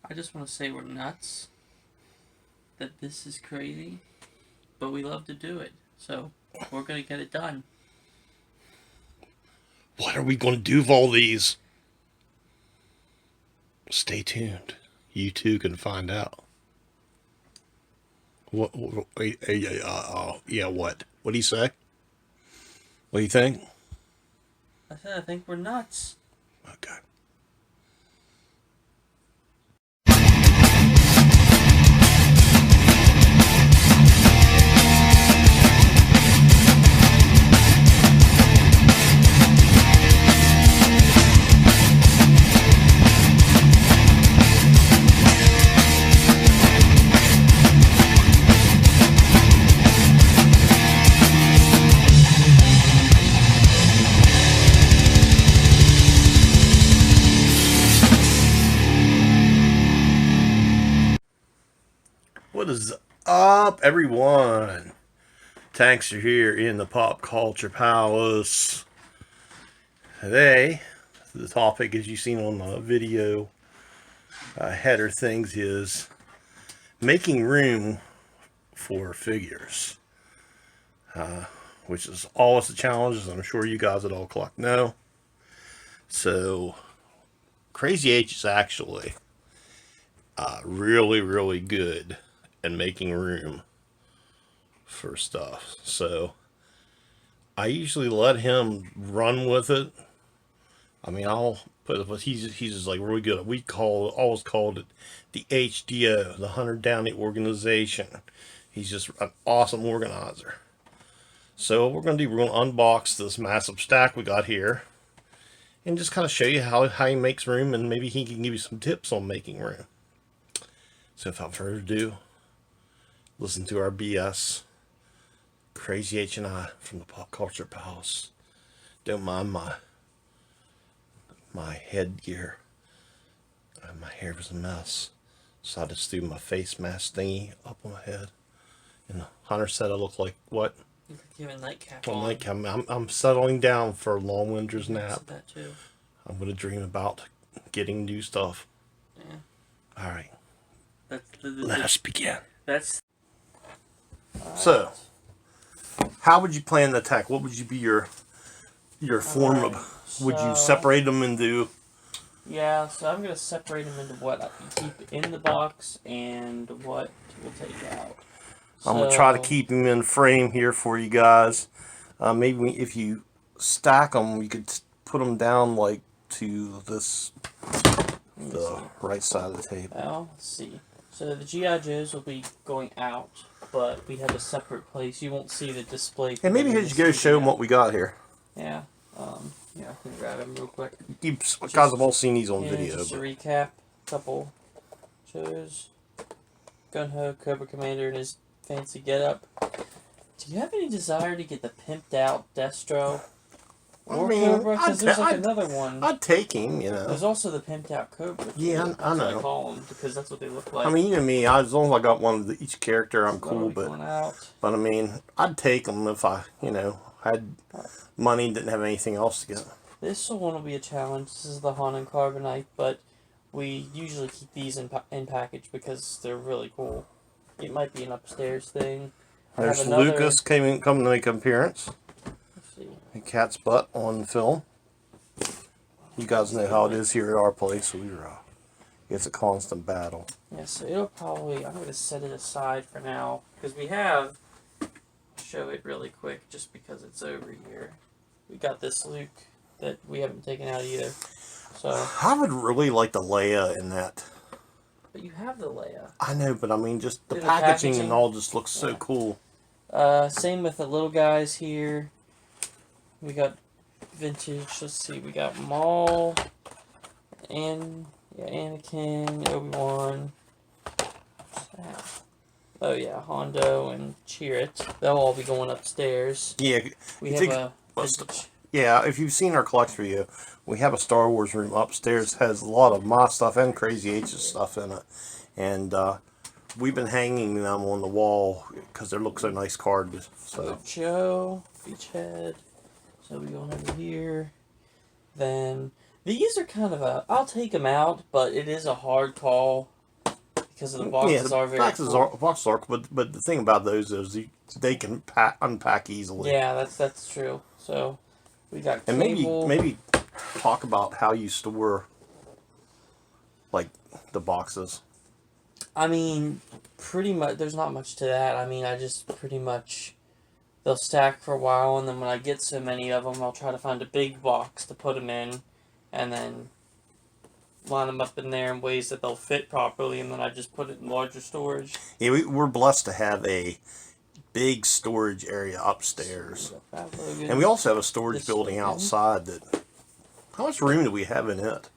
I just want to say we're nuts. That this is crazy, but we love to do it. So we're gonna get it done. What are we going to do with all these? Stay tuned. You too can find out. Yeah, what? What do you say? What do you think? I said I think we're nuts. Okay. What is up, everyone? Tanks are here in the Pop Culture Palace. Today, the topic, as you've seen on the video header things, is making room for figures, which is always a challenge, as I'm sure you guys at All Collect know. So, Crazy H is actually really, really good at making room for stuff. So I usually let him run with it. I mean, I'll put it, but he's just like really good. We always called it the HDO, the Hunter Downey Organization. He's just an awesome organizer. So what we're going to do, we're going to unbox this massive stack we got here and just kind of show you how he makes room, and maybe he can give you some tips on making room. So without further ado, listen to our BS. Crazy H and I from the Pop Culture Palace. Don't mind my headgear. My hair was a mess, so I just threw my face mask thingy up on my head. And Hunter said I look like what? You could give a nightcap Well, on. nightcap. I'm settling down for a long winter's nap. That too. I'm gonna dream about getting new stuff. Yeah. All right. Let us begin. That's. So, how would you plan the attack? What would you be your form of? Would you separate them into? Yeah, so I'm gonna separate them into what I can keep in the box and what we'll take out. I'm gonna try to keep them in frame here for you guys. Maybe if you stack them, you could put them down like to this, the right side of the table. Well, let's see. So the G.I. Joes will be going out, but we have a separate place. You won't see the display. And maybe here you go show them what we got here. Yeah. Yeah, I can grab them real quick. You guys have all seen these on video. Just to recap, couple shows. Gun-Ho, Cobra Commander, and his fancy getup. Do you have any desire to get the pimped out Destro? Or Cobra? Because there's like another one. I'd take him, you know. There's also the pimped out Cobra. Yeah, I know. I call them because that's what they look like. I mean, you know me. As long as I got one of each character, I'm cool. But I mean, I'd take them if I, had money and didn't have anything else to get. This one will be a challenge. This is the Han and Carbonite, but we usually keep these in package because they're really cool. It might be an upstairs thing. There's Lucas coming to make an appearance. Let's see. A cat's butt on film. You guys know how it is here at our place. It's a constant battle. Yeah, so it'll probably, I'm going to set it aside for now because we have, I'll show it really quick just because it's over here. We got this Luke that we haven't taken out either. So I would really like the Leia in that. But you have the Leia. I know, but I mean, just the packaging and all just looks so cool. Same with the little guys here. We got vintage. Let's see. We got Maul and Anakin, Obi-Wan. Oh yeah, Hondo and Chirrut. They'll all be going upstairs. Yeah, we have yeah, if you've seen our collect video, we have a Star Wars room upstairs. Has a lot of my stuff and Crazy H's stuff in it, and we've been hanging them on the wall because they look so nice carded. So Joe, Beachhead. So we going over here. Then these are kind of I'll take them out, but it is a hard call. because of the boxes are very cool. Boxes are, but the thing about those is they can unpack easily. Yeah, that's true. So we got and cable. maybe talk about how you store like the boxes. I mean, pretty much. There's not much to that. I mean, I just pretty much they'll stack for a while, and then when I get so many of them, I'll try to find a big box to put them in, and then line them up in there in ways that they'll fit properly, and then I just put it in larger storage. Yeah, we're blessed to have a big storage area upstairs, and we also have a storage building outside. How much room do we have in it?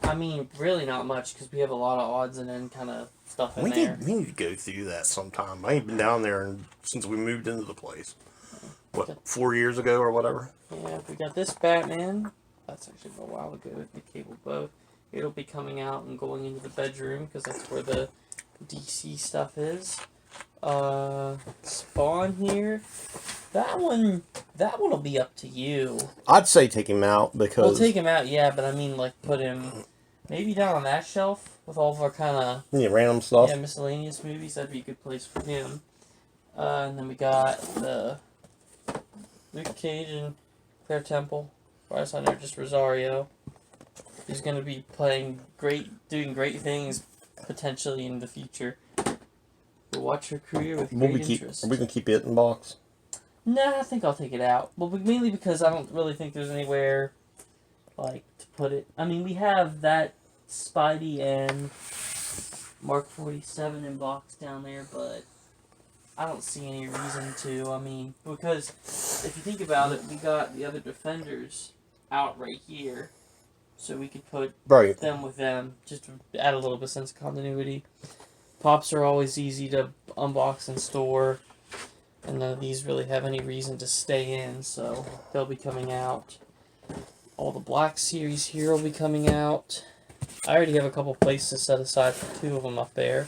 I mean, really not much, because we have a lot of odds and end kind of stuff in there. We need to go through that sometime. I ain't been down there since we moved into the place. What, 4 years ago or whatever? Yeah, we got this Batman. That's actually a while ago with the cable bow. It'll be coming out and going into the bedroom, because that's where the DC stuff is. Spawn here. That one will be up to you. I'd say take him out because... We'll take him out, yeah, but I mean, like, put him maybe down on that shelf with all of our kind of... Yeah, random stuff. Yeah, miscellaneous movies. That'd be a good place for him. And then we got the Luke Cage and Claire Temple. Right side there, just Rosario. He's going to be doing great things potentially in the future. We'll watch her career with great interest. Are we going to keep it in box? Nah, I think I'll take it out. Well, mainly because I don't really think there's anywhere, like, to put it. I mean, we have that Spidey and Mark 47 in box down there, but I don't see any reason to. I mean, because if you think about it, we got the other Defenders out right here, so we could put them with them, just to add a little bit of sense of continuity. Pops are always easy to unbox and store, and none of these really have any reason to stay in, so they'll be coming out. All the Black Series here will be coming out. I already have a couple places set aside for 2 of them up there.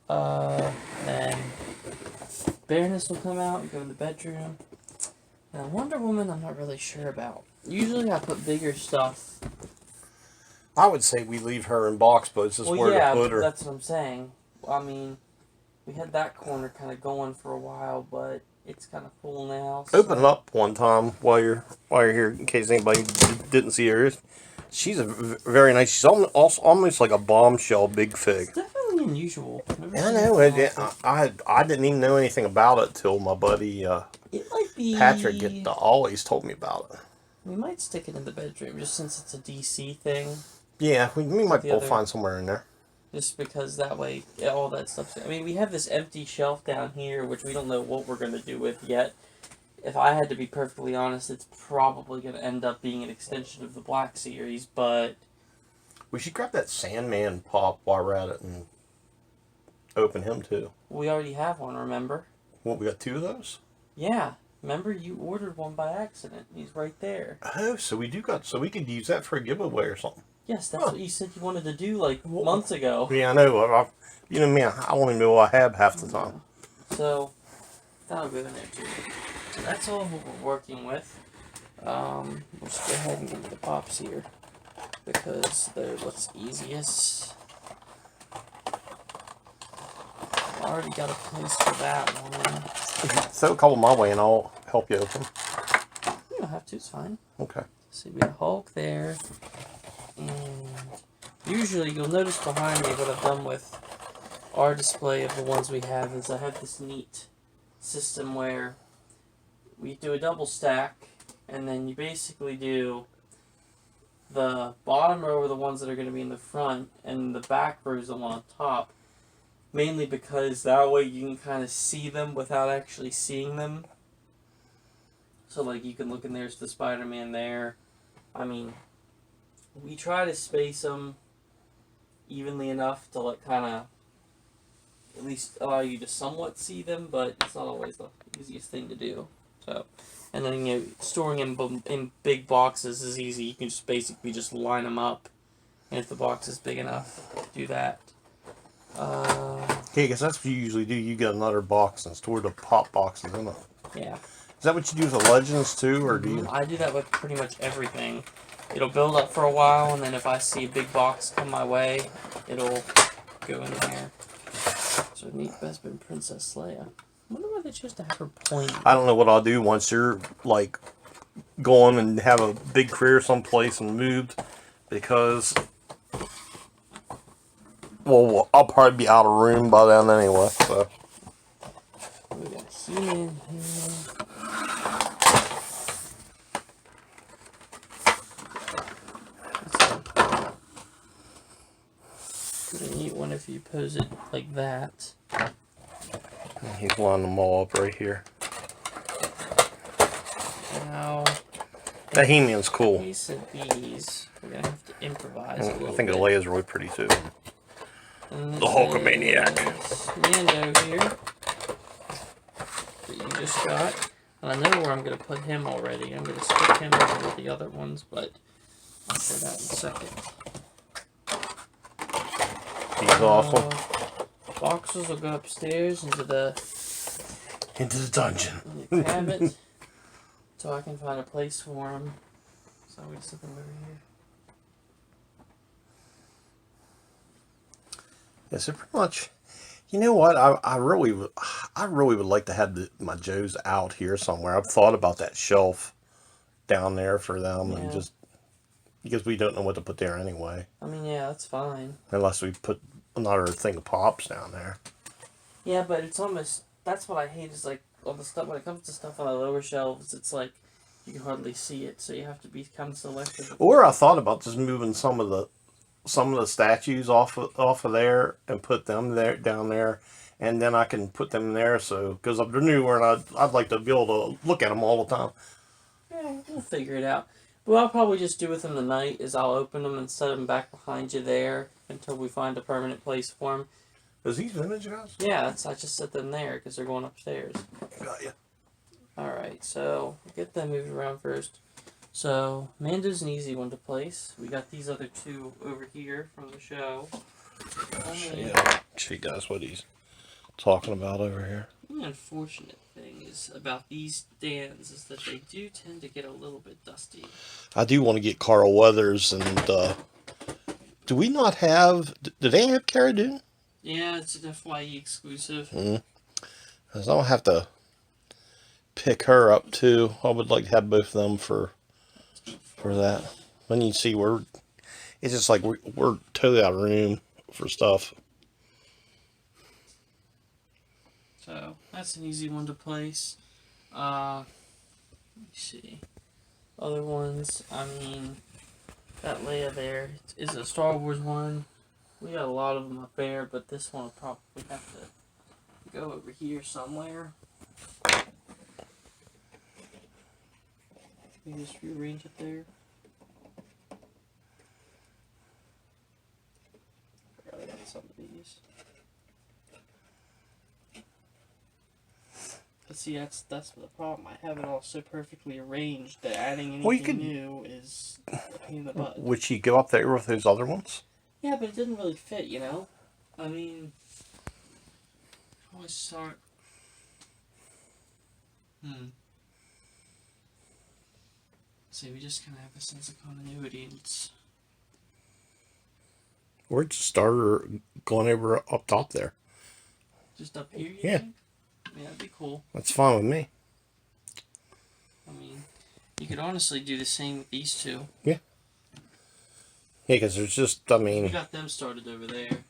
Then Baroness will come out and go in the bedroom. Now Wonder Woman, I'm not really sure about. Usually I put bigger stuff. I would say we leave her in box, but it's just where to put her. That's what I'm saying. I mean, we had that corner kind of going for a while, but it's kind of full now. So. Open it up one time while you're here, in case anybody didn't see her. She's a very nice. She's almost like a bombshell big fig. It's definitely unusual. I know. I didn't even know anything about it till my buddy it might be... Patrick always told me about it. We might stick it in the bedroom just since it's a DC thing. Yeah, we might both find somewhere in there. Just because that way, all that stuff. I mean, we have this empty shelf down here, which we don't know what we're going to do with yet. If I had to be perfectly honest, it's probably going to end up being an extension of the Black Series, but... We should grab that Sandman pop while we're at it and open him, too. We already have one, remember? What, we got 2 of those? Yeah. Remember, you ordered one by accident. He's right there. Oh, so we could use that for a giveaway or something. Yes, that's what you said you wanted to do, like, months ago. Yeah, I know. You know me, I only know what I have half the time. So, that'll go in there, too. So that's all what we're working with. We'll just go ahead and get the pops here, because they're what's easiest. I already got a place for that one. Throw a couple my way and I'll help you open. You don't have to, it's fine. Okay. See, we got Hulk there. And usually you'll notice behind me what I've done with our display of the ones we have is I have this neat system where we do a double stack and then you basically do the bottom row are the ones that are going to be in the front and the back row is the one on top. Mainly because that way you can kind of see them without actually seeing them. So like you can look and there's the Spider-Man there. I mean, we try to space them evenly enough to like kind of at least allow you to somewhat see them, but it's not always the easiest thing to do. So, and then you know, storing them in big boxes is easy. You can just basically just line them up, and if the box is big enough, do that. Okay, because that's what you usually do. You get another box and store the pop boxes in it. Yeah. Is that what you do with the Legends too, or do you? I do that with pretty much everything. It'll build up for a while, and then if I see a big box come my way, it'll go in there. So neat Bespin Princess Leia. I wonder why they chose to have her point. I don't know what I'll do once you're like going and have a big career someplace and moved, because well, I'll probably be out of room by then anyway. So We got He-Man here. That's a neat one if you pose it like that. he's lining them all up right here. Now, That He-Man's in cool. case of these, we're gonna have to improvise a I little think bit. Leia's really pretty too. And The this Hulkamaniac. is Mando here that you just got. And I know where I'm going to put him already. I'm going to stick him over with the other ones, but I'll say that in a second. He's awesome. Boxes will go upstairs into the Dungeon. in the cabinet so I can find a place for them. So we just put them over here. Yeah, so pretty much. You know what? I really would like to have my Joes out here somewhere. I've thought about that shelf down there for them, and just because we don't know what to put there anyway. I mean, yeah, that's fine. Unless we put another thing of pops down there. Yeah, but it's almost, that's what I hate is like all the stuff, when it comes to stuff on the lower shelves, it's like you can hardly see it, so you have to be kind of selective. Or I thought about just moving some of the statues off of there and put them down there, and then I can put them there. So because they're newer, and I'd like to be able to look at them all the time. Yeah, we'll figure it out. What I'll probably just do with them tonight is I'll open them and set them back behind you there until we find a permanent place for them. Is these vintage guys? Yeah, I just set them there because they're going upstairs. Got you. Alright, so we'll get them moved around first. So, Mando's an easy one to place. We got these other two over here from the show. Show you guys what he's talking about over here. The unfortunate thing is about these stands is that they do tend to get a little bit dusty. I do want to get Carl Weathers, and do we not have? Do they have Cara Dune? Yeah, it's an FYE exclusive. Because I'll have to pick her up too. I would like to have both of them for that. When you see it's just like we're totally out of room for stuff. So that's an easy one to place. Let me see. Other ones, I mean, that Leia there is a Star Wars one. We got a lot of them up there, but this one will probably have to go over here somewhere. Can we just rearrange it there? I forgot about some of these. But see, that's the problem. I have it all so perfectly arranged that adding anything new is a pain in the butt. Would she go up there with those other ones? Yeah, but it didn't really fit, you know? I mean, how do I start? See, we just kind of have a sense of continuity, and it's... Or just start her going over up top there. Just up here, you Yeah. think? Yeah, that'd be cool. That's fine with me. I mean, you could honestly do the same with these two. Yeah. Yeah, because there's just, I mean... We got them started over there.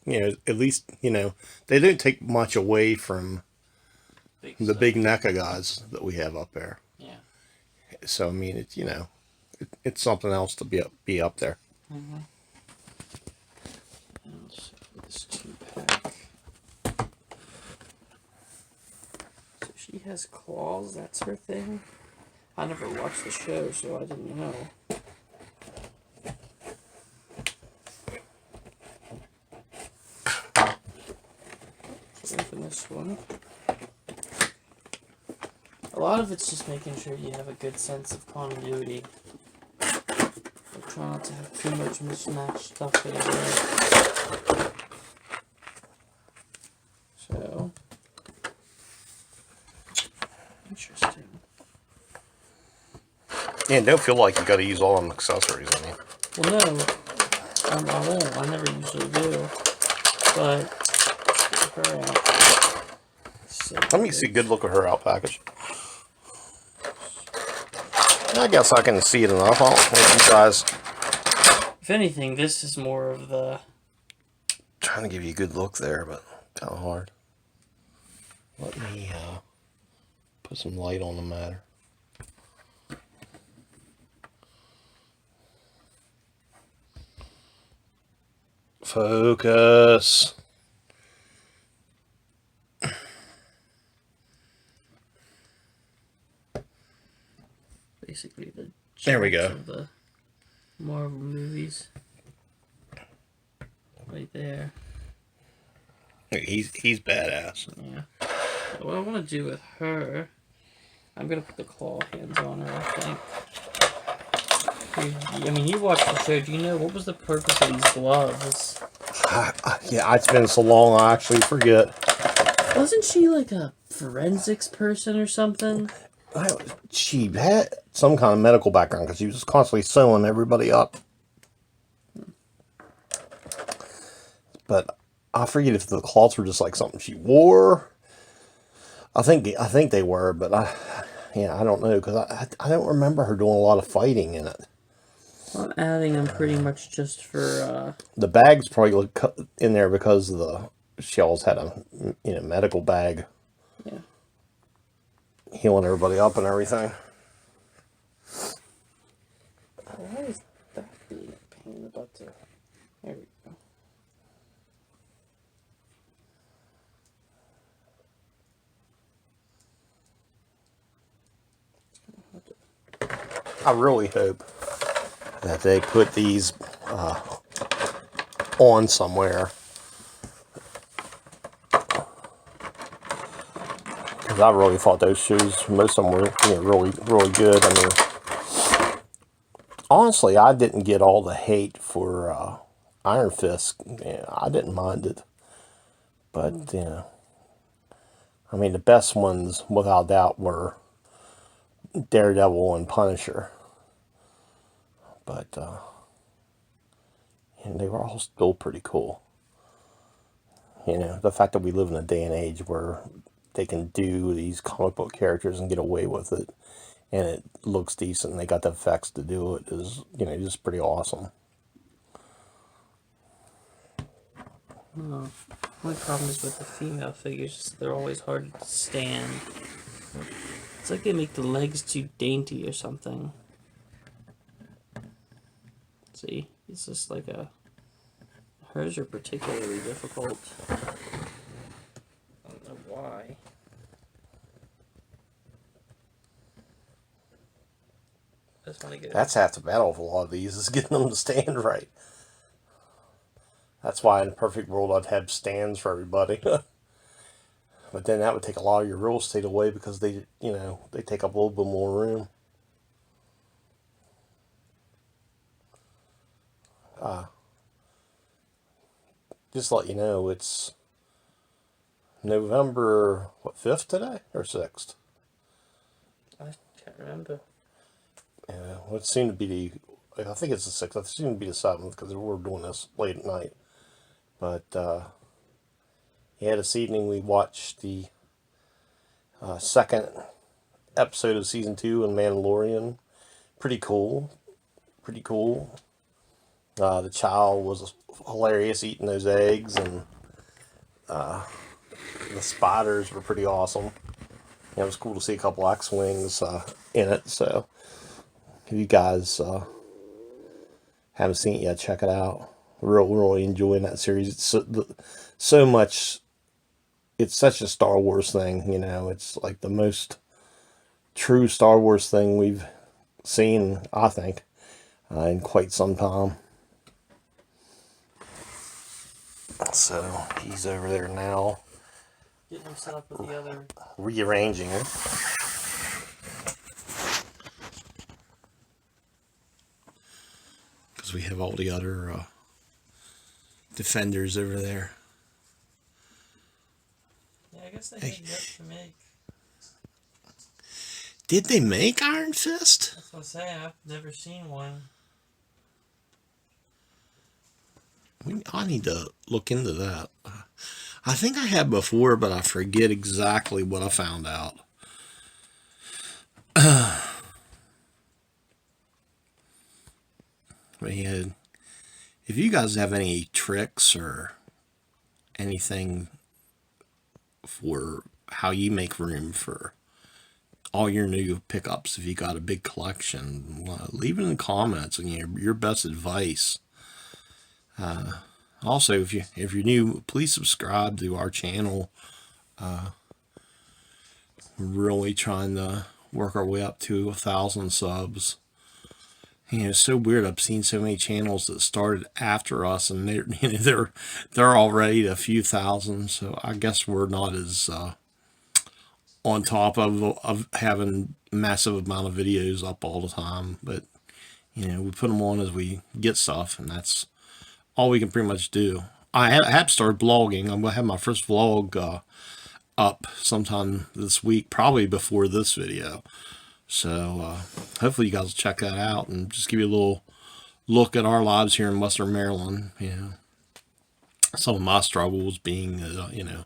You know, at least, you know, they don't take much away from the big NECA guys that we have up there. Yeah. So, I mean, it's, you know, it's something else to be up there. Mm-hmm. And let's see for this 2-pack. So she has claws, that's her thing. I never watched the show, so I didn't know. So open this one. A lot of it's just making sure you have a good sense of continuity. Try not to have too much mismatched stuff in there. So, interesting. Yeah, don't feel like you got to use all them accessories. I mean, Well, no. I won't. I never usually do. But let's get her out. So Let me see a good look at her out package. I guess I can see it enough. I'll let you guys. If anything, this is more of the. Trying to give you a good look there, but kind of hard. Let me put some light on the matter. Focus. Basically the. There we go. Of the Marvel movies. Right there. He's badass. Yeah. So what I want to do with her, I'm gonna put the claw hands on her. I think. I mean, you watched the show. Do you know what was the purpose of these gloves? Yeah, it's been so long I actually forget. Wasn't she like a forensics person or something? She had some kind of medical background because she was constantly sewing everybody up. But I forget if the cloths were just like something she wore. I think they were, but I don't know because I don't remember her doing a lot of fighting in it. I'm adding them pretty much just for. The bags probably look in there because the shells had a medical bag. Yeah. Healing everybody up and everything. Why is that being a pain in the butt to... There we go. I really hope that they put these on somewhere. Because I really thought those shoes, most of them were really, really good. I mean, honestly, I didn't get all the hate for Iron Fist. I didn't mind it. But, I mean, the best ones, without doubt, were Daredevil and Punisher. But, they were all still pretty cool. The fact that we live in a day and age where they can do these comic book characters and get away with it, and it looks decent, and they got the effects to do it, is, just pretty awesome. Oh, only problem is with the female figures, they're always hard to stand. It's like they make the legs too dainty or something. See, it's just like a... Hers are particularly difficult. I don't know why. I just want to get... That's half the battle of a lot of these, is getting them to stand right. That's why in a perfect world I'd have stands for everybody. But then that would take a lot of your real estate away because they take up a little bit more room. Just to let you know, it's November, 5th today? Or 6th? I can't remember. Yeah, well, it seemed to be I think it's the 6th. It seemed to be the 7th because we're doing this late at night. But, yeah, this evening we watched the second episode of Season 2 in Mandalorian. Pretty cool. Pretty cool. The child was hilarious eating those eggs, and the spiders were pretty awesome. It was cool to see a couple X-Wings in it, so if you guys haven't seen it yet, check it out. Really enjoying that series. It's so much, it's such a Star Wars thing, it's like the most true Star Wars thing we've seen, I think, in quite some time. So he's over there now, Getting him set up with the other... rearranging it. Because we have all the other defenders over there. Yeah, I guess they had yet to make... Did they make Iron Fist? That's what I'm saying, I've never seen one. I need to look into that. I think I had before, but I forget exactly what I found out. But yeah, if you guys have any tricks or anything for how you make room for all your new pickups, if you got a big collection, leave it in the comments and your best advice. Also, if you're new, please subscribe to our channel. We're really trying to work our way up to 1,000 subs. You know, it's so weird. I've seen so many channels that started after us, and they're already a few thousand. So I guess we're not as on top of having massive amount of videos up all the time. But you know, we put them on as we get stuff, and that's all we can pretty much do. I have started blogging. I'm gonna have my first vlog up sometime this week, probably before this video. So hopefully you guys will check that out and just give you a little look at our lives here in Western Maryland. You know, some of my struggles being, you know,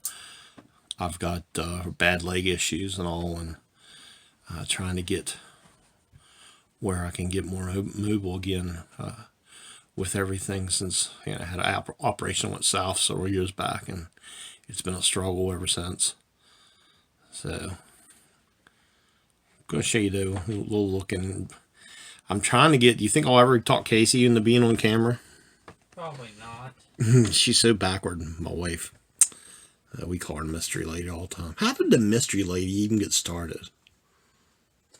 I've got bad leg issues and all, and trying to get where I can get more mobile again with everything, since you know I had an operation went south several years back, and it's been a struggle ever since. So I'm going to show you though a little look, and I'm trying to get. Do you think I'll ever talk Casey into being on camera? Probably not. She's so backward, my wife. We call her Mystery Lady all the time. How did the Mystery Lady even get started?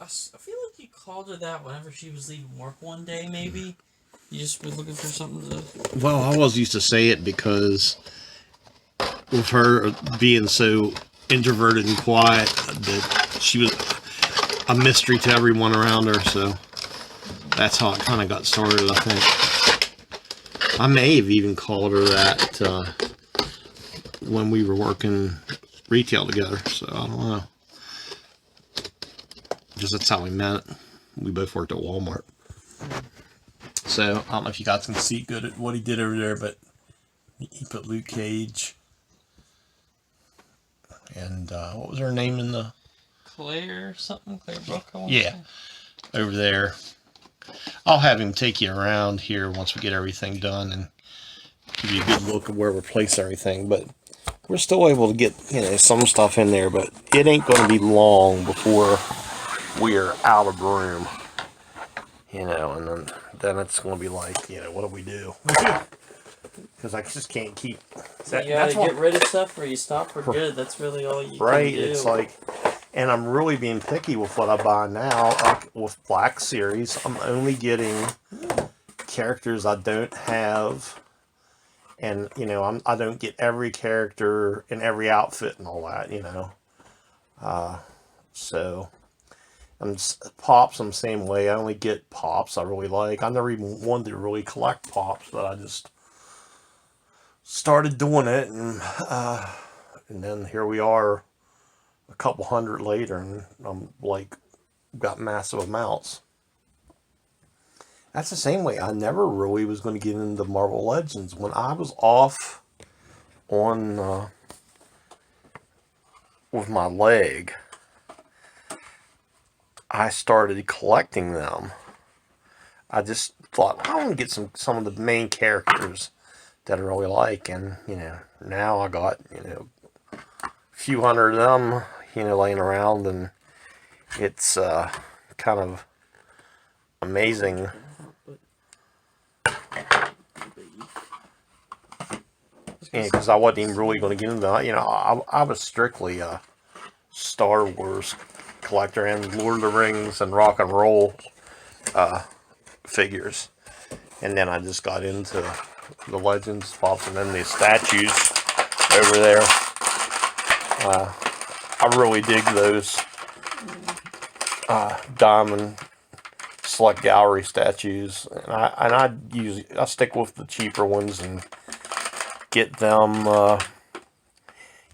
I feel like you called her that whenever she was leaving work one day, maybe. You just were looking for something to... Well, I always used to say it because with her being so introverted and quiet, that she was a mystery to everyone around her, so that's how it kind of got started, I think. I may have even called her that when we were working retail together, so I don't know. Just that's how we met. We both worked at Walmart. So I don't know if you guys can see good at what he did over there, but he put Luke Cage and what was her name in the... Claire something? Claire Brooke? Yeah, over there. I'll have him take you around here once we get everything done and give you a good look at where we're placing everything. But we're still able to get, you know, some stuff in there, but it ain't going to be long before we're out of room, you know, and then it's going to be like, you know, what do we do? Because I just can't keep... So you gotta get rid of stuff or you stop for good. That's really all you can do. Right, it's like... And I'm really being picky with what I buy now. Like with Black Series, I'm only getting characters I don't have. And, you know, I don't get every character in every outfit and all that, you know. So... Pops, I'm the same way. I only get Pops I really like. I never even wanted to really collect Pops, but I just started doing it, and then here we are a couple hundred later, and I'm like got massive amounts. That's the same way. I never really was going to get into Marvel Legends. When I was off on with my leg, I started collecting them. I just thought, I want to get some of the main characters that I really like, and you know, now I got, you know, a few hundred of them, you know, laying around, and it's kind of amazing. Yeah, because I wasn't even really going to get into that. You know, I was strictly a Star Wars collector and Lord of the Rings and rock and roll figures, and then I just got into the Legends pops, and then the statues over there. I really dig those Diamond Select Gallery statues, and I stick with the cheaper ones and get them.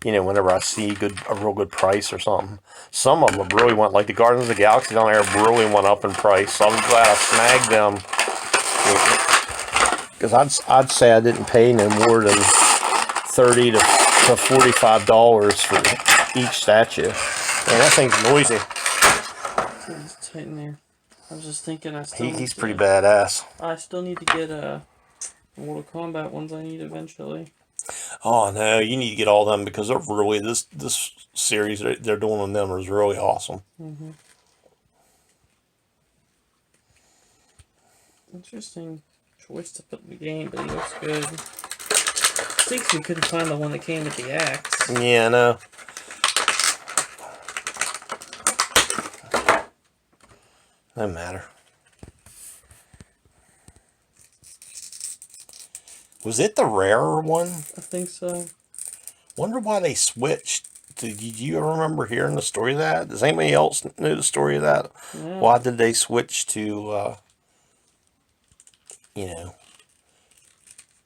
You know, whenever I see a real good price or something. Some of them really went, like the Guardians of the Galaxy down there, really went up in price. So I'm glad I snagged them Because I'd say I didn't pay no more than $30 to $45 for each statue. Man, that thing's noisy. It's tight in there. I was just thinking He's pretty badass. I still need to get Mortal Kombat ones I need eventually. Oh no, you need to get all of them because they're really this series they're doing on them is really awesome. Interesting choice to put in the game, but he looks good. Stinks we couldn't find the one that came with the axe. Yeah, I know. No matter. Was it the rarer one? I think so. Wonder why they switched. Did you remember hearing the story of that? Does anybody else know the story of that? Yeah. Why did they switch to, you know,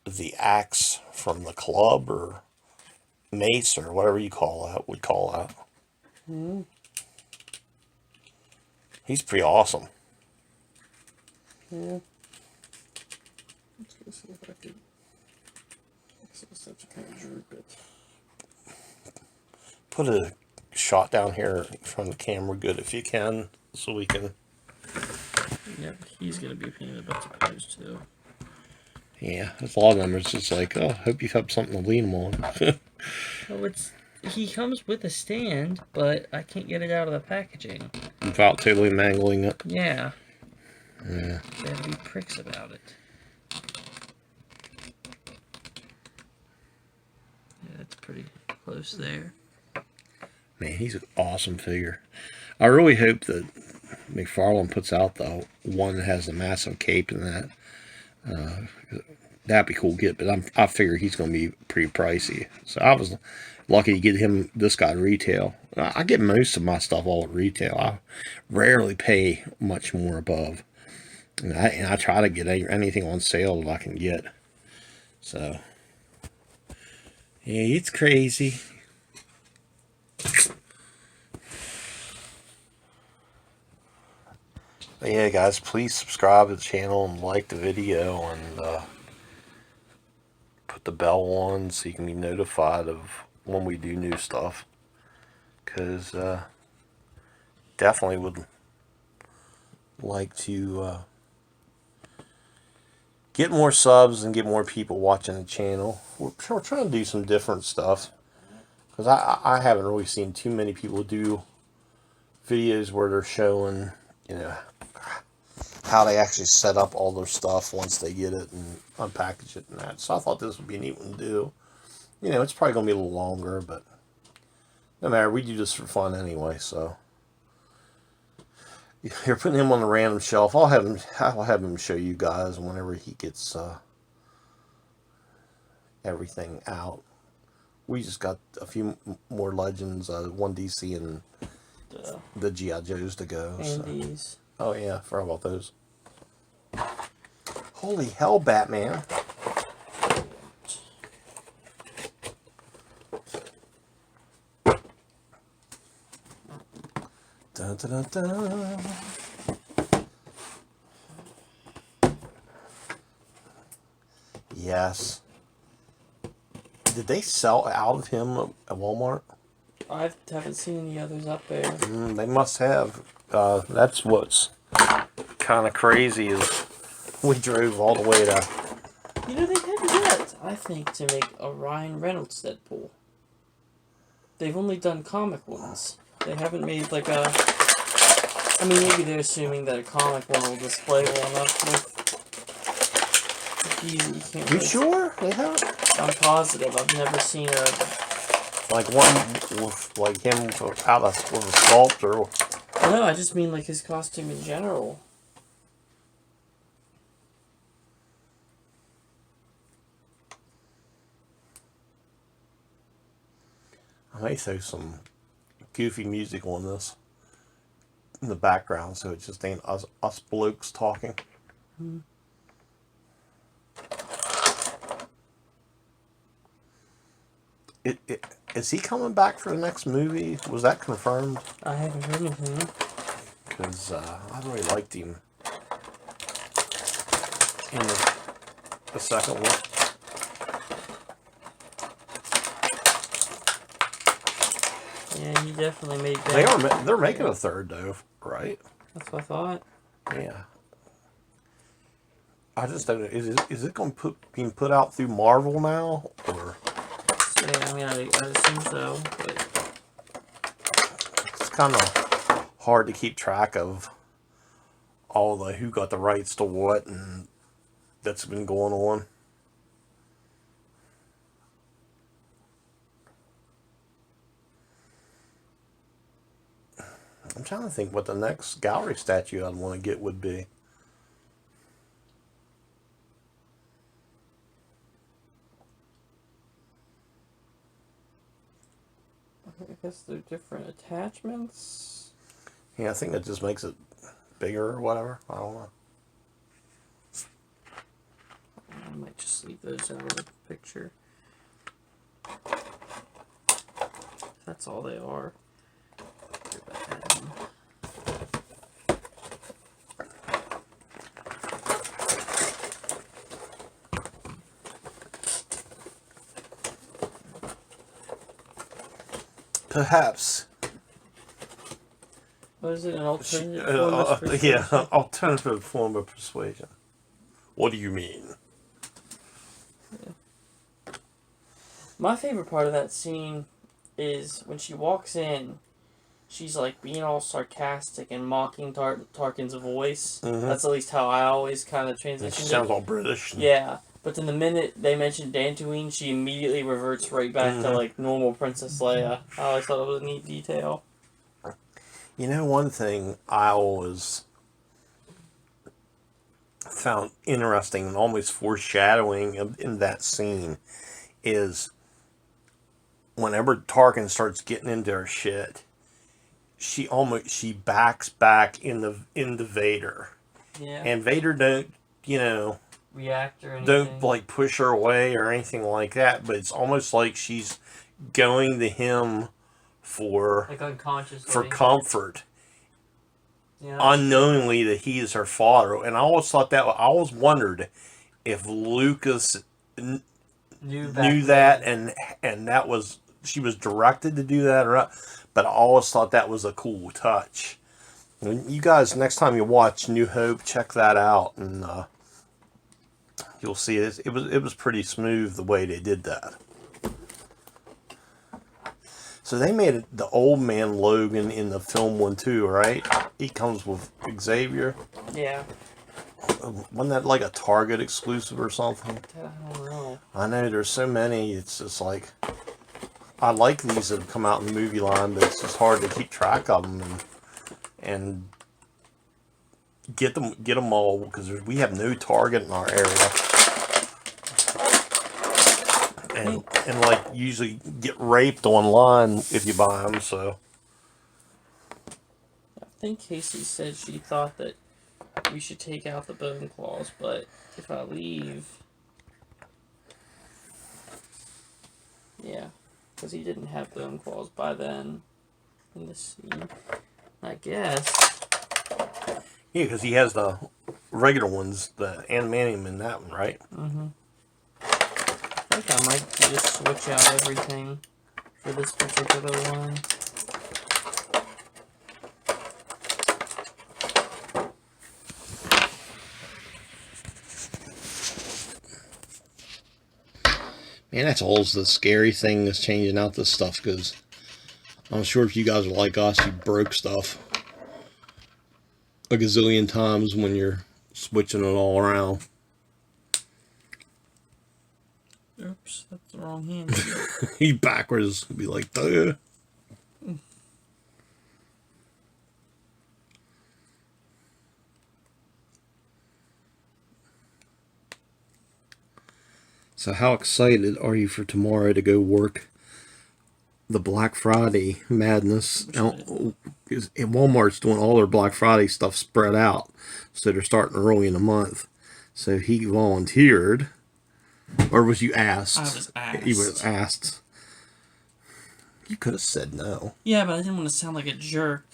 the axe from the club or mace or whatever you would call that? Mm-hmm. He's pretty awesome. Yeah. Let's go see if I can. Such a kind of droop it. Put a shot down here from the camera good if you can, so we can. Yep, he's gonna be a pain in the butt to pose too. Yeah, there's a lot of them. It's just like, oh, hope you have something to lean them on. Oh, he comes with a stand, but I can't get it out of the packaging. Without totally mangling it. Yeah. Yeah. They have to be pricks about it. Yeah, it's pretty close there. Man, he's an awesome figure. I really hope that McFarlane puts out the one that has the massive cape in that. That'd be cool to get, but I figure he's going to be pretty pricey. So I was lucky to get this guy retail. I get most of my stuff all at retail. I rarely pay much more above. And I try to get anything on sale that I can get. So, yeah, it's crazy. But yeah, guys, please subscribe to the channel and like the video and put the bell on so you can be notified of when we do new stuff. Because definitely would like to get more subs and get more people watching the channel. We're trying to do some different stuff. Because I haven't really seen too many people do videos where they're showing, you know, how they actually set up all their stuff once they get it and unpackage it and that. So I thought this would be a neat one to do. You know, it's probably going to be a little longer, but no matter. We do this for fun anyway, so. You're putting him on the random shelf. I'll have him show you guys whenever he gets everything out. We just got a few more Legends, one DC and the G.I. Joes to go. And these. Oh yeah, forgot about those. Holy hell, Batman. Dun, dun, dun, dun. Yes. Did they sell out of him at Walmart? I haven't seen any others up there. They must have. That's what's kind of crazy is we drove all the way to... You know, they've never yet, I think, to make a Ryan Reynolds Deadpool. They've only done comic ones. They haven't made like a... I mean, maybe they're assuming that a comic one will display well enough with... You sure? They haven't? I'm positive. I've never seen a... Like one with like him with a sculptor. No, I just mean like his costume in general. I may throw some goofy music on this in the background so it just ain't us blokes talking. Hmm. Is he coming back for the next movie? Was that confirmed? I haven't heard anything. Because I really liked him. the second one. Yeah, he definitely made that. They're making a third though, right? That's what I thought. Yeah. I just don't know. Is it going to being put out through Marvel now, or? So, I mean, I assume so, but It's kind of hard to keep track of all the who got the rights to what and that's been going on. I'm trying to think what the next gallery statue I'd want to get would be. I guess they're different attachments. Yeah, I think that just makes it bigger or whatever. I don't know. I might just leave those out of the picture. That's all they are. Perhaps. What is it? An alternative form of persuasion? Yeah, alternative form of persuasion. What do you mean? Yeah. My favorite part of that scene is when she walks in, she's like being all sarcastic and mocking Tarkin's voice. Mm-hmm. That's at least how I always kind of transition. She sounds all British. Yeah, but then the minute they mention Dantooine, she immediately reverts right back to like normal Princess Leia. I always thought it was a neat detail. You know, one thing I always found interesting and almost foreshadowing in that scene is whenever Tarkin starts getting into her shit, she backs back into Vader. Yeah. And Vader don't, React or anything. don't like push her away or anything like that, but it's almost like she's going to him for like unconsciously. for comfort. Yeah. Unknowingly that he is her father. And I always wondered if Lucas knew that and that was she was directed to do that or not. But I always thought that was a cool touch. And you guys, next time you watch New Hope, check that out and you'll see it. It was pretty smooth the way they did that. So they made the old man Logan in the film one too, right? He comes with Xavier. Yeah. Wasn't that like a Target exclusive or something? I don't know. I know there's so many. It's just like I like these that have come out in the movie line, but it's just hard to keep track of them and get them all because we have no Target in our area. And like usually get raped online if you buy them. So I think Casey said she thought that we should take out the bone claws, but if I leave, yeah, because he didn't have bone claws by then in this scene. I guess. yeah, because he has the regular ones, the animanium in that one, right? Mm-hmm. I think I might just switch out everything for this particular one. Man, that's always the scary thing is changing out this stuff because I'm sure if you guys are like us, you broke stuff a gazillion times when you're switching it all around. Oops, that's the wrong hand. He backwards be like, duh. So how excited are you for tomorrow to go work the Black Friday madness? And Walmart's doing all their Black Friday stuff spread out. So they're starting early in the month. So he volunteered. Or was you asked? I was asked. He was asked. You could have said no. Yeah, but I didn't want to sound like a jerk.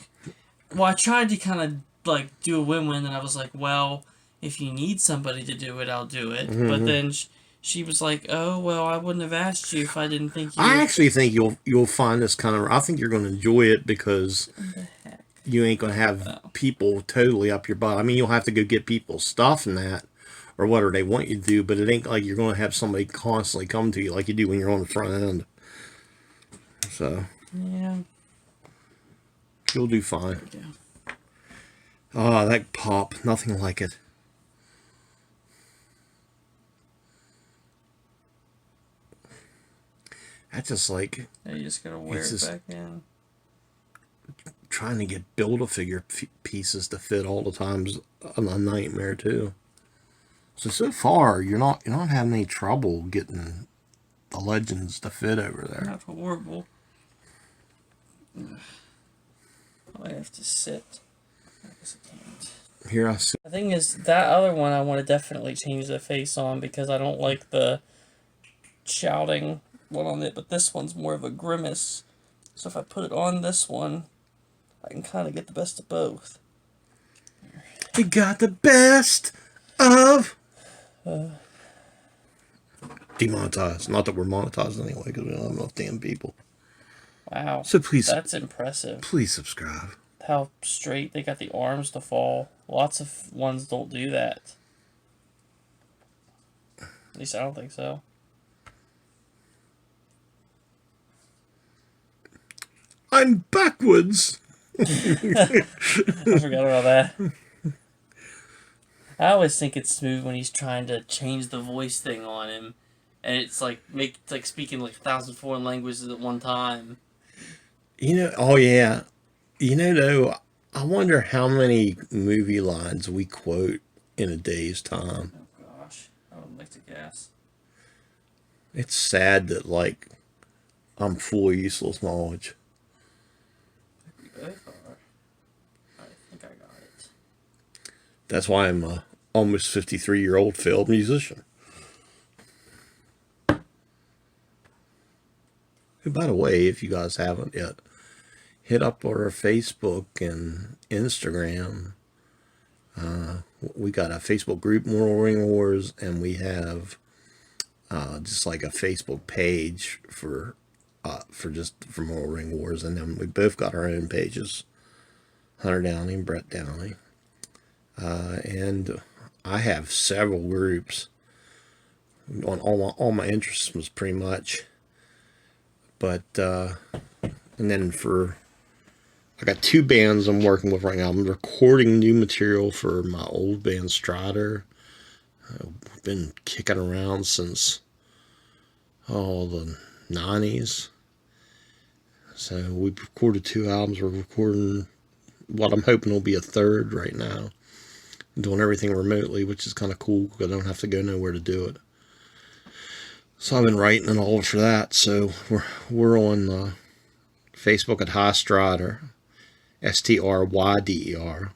Well, I tried to kind of like do a win-win, and I was like, well, if you need somebody to do it, I'll do it. Mm-hmm. But then she was like, oh, well, I wouldn't have asked you if I didn't think you I would. actually think you'll find this kind of. I think you're going to enjoy it because What the heck? you ain't going to have people totally up your butt. I mean, you'll have to go get people's stuff and that, or whatever they want you to do, but it ain't like you're going to have somebody constantly come to you like you do when you're on the front end. So Yeah. you'll do fine. Yeah. Ah, that pop, nothing like it. That's just like Yeah, you just gotta wear it just back in. trying to get Build-A-Figure pieces to fit all the times a nightmare too. So far you're not having any trouble getting the Legends to fit over there. Not horrible. I have to sit. I guess I can't. Here I see. The thing is, that other one I want to definitely change the face on because I don't like the shouting one on it, but this one's more of a grimace. So if I put it on this one, I can kind of get the best of both. You got the best of demonetized. Not that we're monetized anyway, because we don't have enough damn people. Wow. So please, That's impressive. please subscribe. How straight they got the arms to fall. Lots of ones don't do that. At least I don't think so. I'm backwards. I forgot about that. I always think it's smooth when he's trying to change the voice thing on him, and it's like speaking like 1,000 foreign languages at one time. Oh yeah. Though, I wonder how many movie lines we quote in a day's time. Oh gosh, I would like to guess. It's sad that, like, I'm full of useless knowledge. We both are. I think I got it. That's why I'm a almost 53-year-old failed musician. Who, by the way, if you guys haven't yet, hit up our Facebook and Instagram. We got a Facebook group, Moral Ring Wars, and we have just like a Facebook page for Moral Ring Wars, and then we both got our own pages, Hunter Downey and Brett Downey, and I have several groups on all my interests was pretty much, but and then I got 2 bands I'm working with right now. I'm recording new material for my old band Strider. I've been kicking around since the 90s. So we recorded 2 albums. We're recording what I'm hoping will be a 3rd right now. I'm doing everything remotely, which is kind of cool because I don't have to go nowhere to do it. So I've been writing and all for that. So we're on Facebook at High Strider, STRYDER,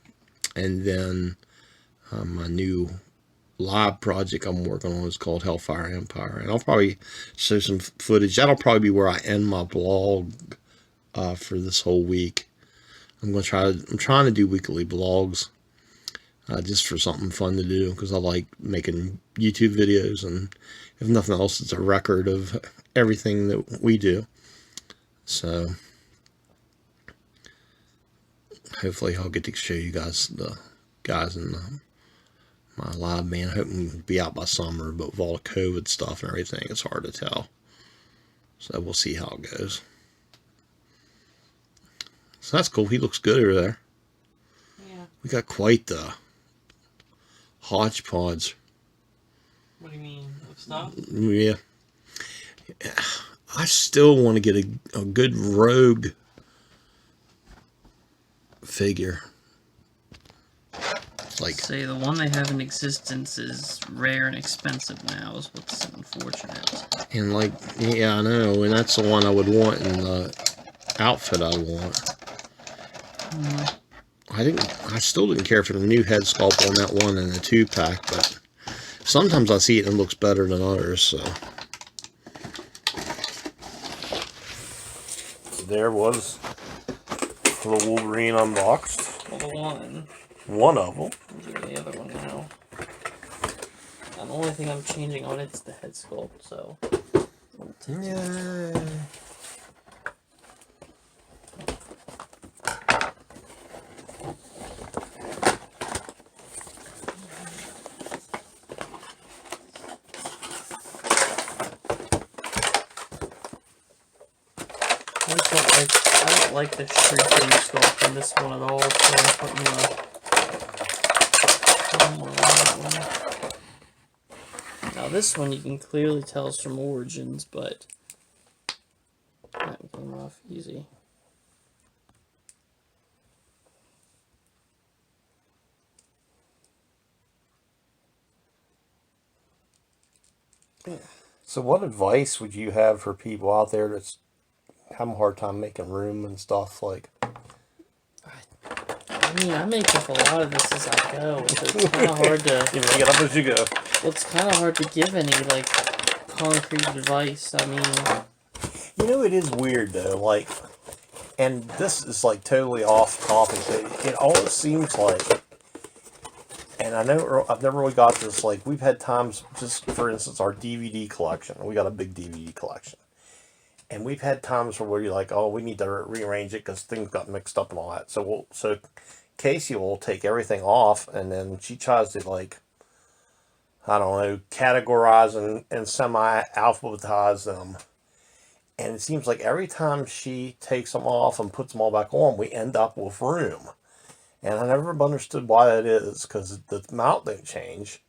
and then my new live project I'm working on is called Hellfire Empire, and I'll probably show some footage. That'll probably be where I end my blog for this whole week. I'm trying to do weekly blogs just for something fun to do because I like making YouTube videos, and if nothing else, it's a record of everything that we do. So hopefully I'll get to show you guys the guys in my live band. Hoping to be out by summer, but with all the COVID stuff and everything, it's hard to tell. So we'll see how it goes. So that's cool. He looks good over there. Yeah. We got quite the hodgepodge. What do you mean? Of stuff? Yeah. I still want to get a good rogue figure. Like, say the one they have in existence is rare and expensive now is what's unfortunate. and like, yeah, I know, and that's the one I would want in the outfit I want. I still didn't care for the new head sculpt on that one in the 2-pack, but sometimes I see it and it looks better than others, so. There was the Wolverine unboxed. Well, the one. One of them. I'll do the other one now. The only thing I'm changing on it's the head sculpt, so. Yeah. I don't like the shrinking sculpt on this one at all, so I'm putting one more on that one. Now this one you can clearly tell is from Origins, but that came off easy. So what advice would you have for people out there that's having a hard time making room and stuff like? I mean, I make up a lot of this as I go, so it's kind of hard to. You make it up as you go. Well, it's kind of hard to give any like concrete advice. I mean, You know, it is weird though. Like, and this is like totally off topic, but it always seems like, and I know I've never really got this. Like, we've had times, just for instance, our DVD collection. We got a big DVD collection. And we've had times where we're like, oh, we need to rearrange it because things got mixed up and all that. So Casey will take everything off, and then she tries to, like, I don't know, categorize and semi-alphabetize them. And it seems like every time she takes them off and puts them all back on, we end up with room. And I never understood why that is, because the mount don't change.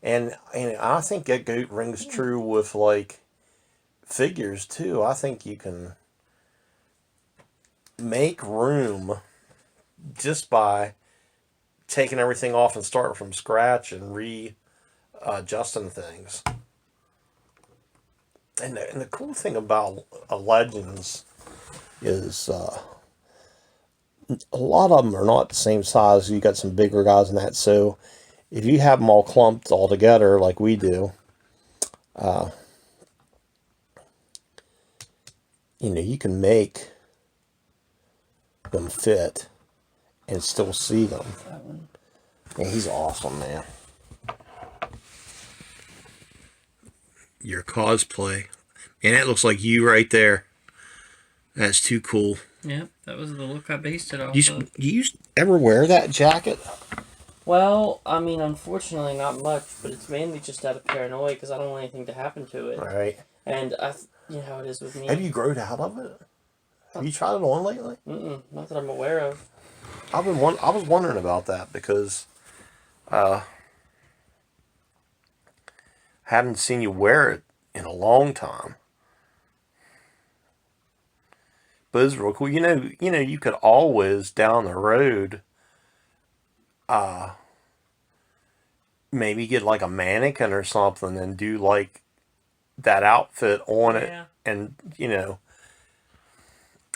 And I think that rings true with, like, figures too. I think you can make room just by taking everything off and starting from scratch and readjusting things. And the cool thing about Legends is a lot of them are not the same size. You got some bigger guys in that, so if you have them all clumped all together like we do, you can make them fit and still see them. And he's awesome, man. Your cosplay. And that looks like you right there. That's too cool. Yep, that was the look I based it off of. You ever wear that jacket? Well, I mean, unfortunately not much, but it's mainly just out of paranoia because I don't want anything to happen to it. Right. And you know how it is with me. Have you grown out of it? Have you tried it on lately? Not that I'm aware of. I was wondering about that because haven't seen you wear it in a long time. But it's real cool. You could always down the road maybe get like a mannequin or something and do like that outfit on it. And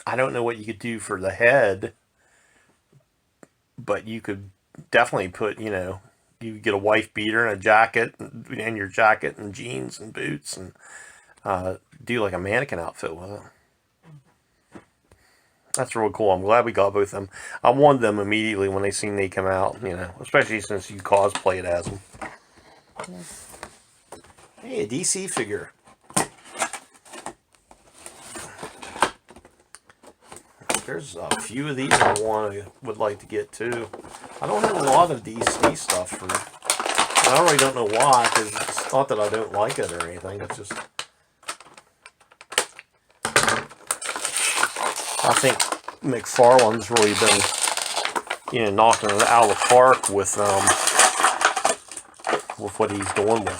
I don't know what you could do for the head, but you could definitely put, you could get a wife beater and a jacket and your jacket and jeans and boots and do like a mannequin outfit with it. That's real cool. I'm glad we got both of them. I wanted them immediately when they seen they come out, especially since you cosplayed as them. Hey, a DC figure. There's a few of these I would like to get too. I don't have a lot of DC stuff I really don't know why, because it's not that I don't like it or anything. It's just I think McFarlane's really been, knocking it out of the park with what he's doing with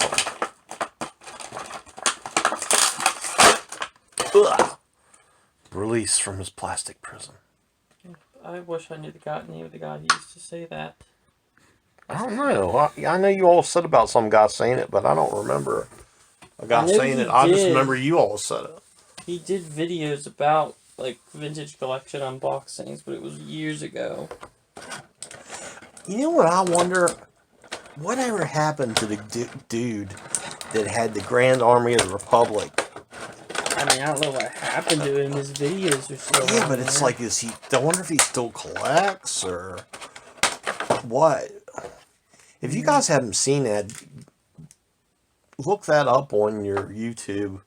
them. Ugh. Release from his plastic prison. I wish I knew the name of the guy who used to say that. I don't know. I know you all said about some guy saying it, but I don't remember a guy saying it. I just remember you all said it. He did videos about like vintage collection unboxings, but it was years ago. You know what I wonder? Whatever happened to the dude that had the Grand Army of the Republic? I mean, I don't know what happened to him. His videos are still Yeah, but it's like, I wonder if he still collects or what? If you guys haven't seen that, look that up on your YouTube,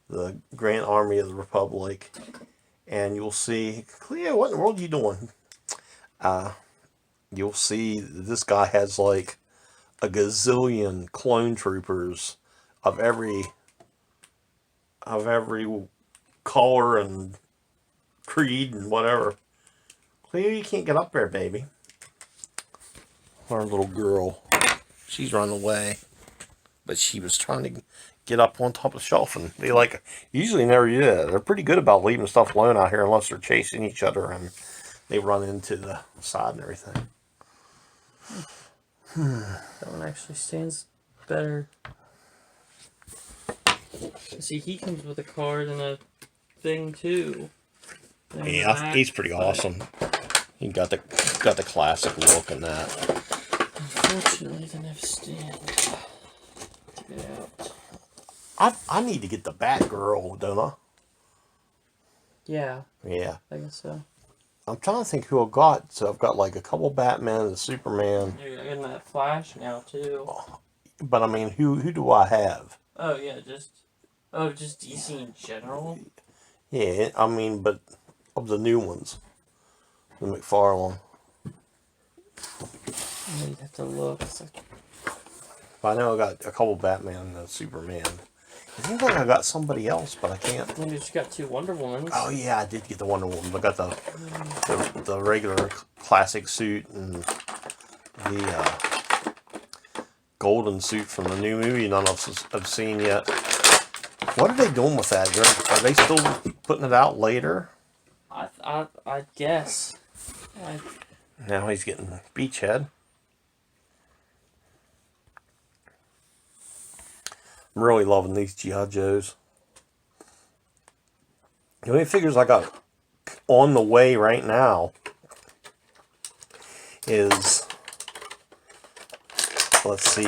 the Grand Army of the Republic, and you'll see, Cleo, what in the world are you doing? You'll see this guy has like a gazillion clone troopers of every color and creed and whatever. Cleo, you can't get up there, baby. Our little girl, she's run away, but she was trying to get up on top of the shelf, and they like usually never do that. They're pretty good about leaving stuff alone out here unless they're chasing each other and they run into the side and everything. That one actually stands better. See, he comes with a card and a thing too. Yeah, he's pretty awesome. He got the classic look in that. Unfortunately, they never stand to get out. I need to get the Batgirl, don't I? Yeah. Yeah. I guess so. I'm trying to think who I got. So I've got like a couple Batman and a Superman. You're getting that Flash now too. But I mean, who do I have? Oh yeah, just DC in general. Yeah, I mean, but of the new ones, the McFarlane. You'd have to look. I know I got a couple Batman and a Superman. I think like I got somebody else, but I can't. I just got 2 Wonder Womans. Oh yeah, I did get the Wonder Woman. I got the regular classic suit and the golden suit from the new movie none of us have seen yet. What are they doing with that? Are they still putting it out later? I guess. Now he's getting beachhead. I'm really loving these G.I. Joes. The only figures I got on the way right now is, let's see,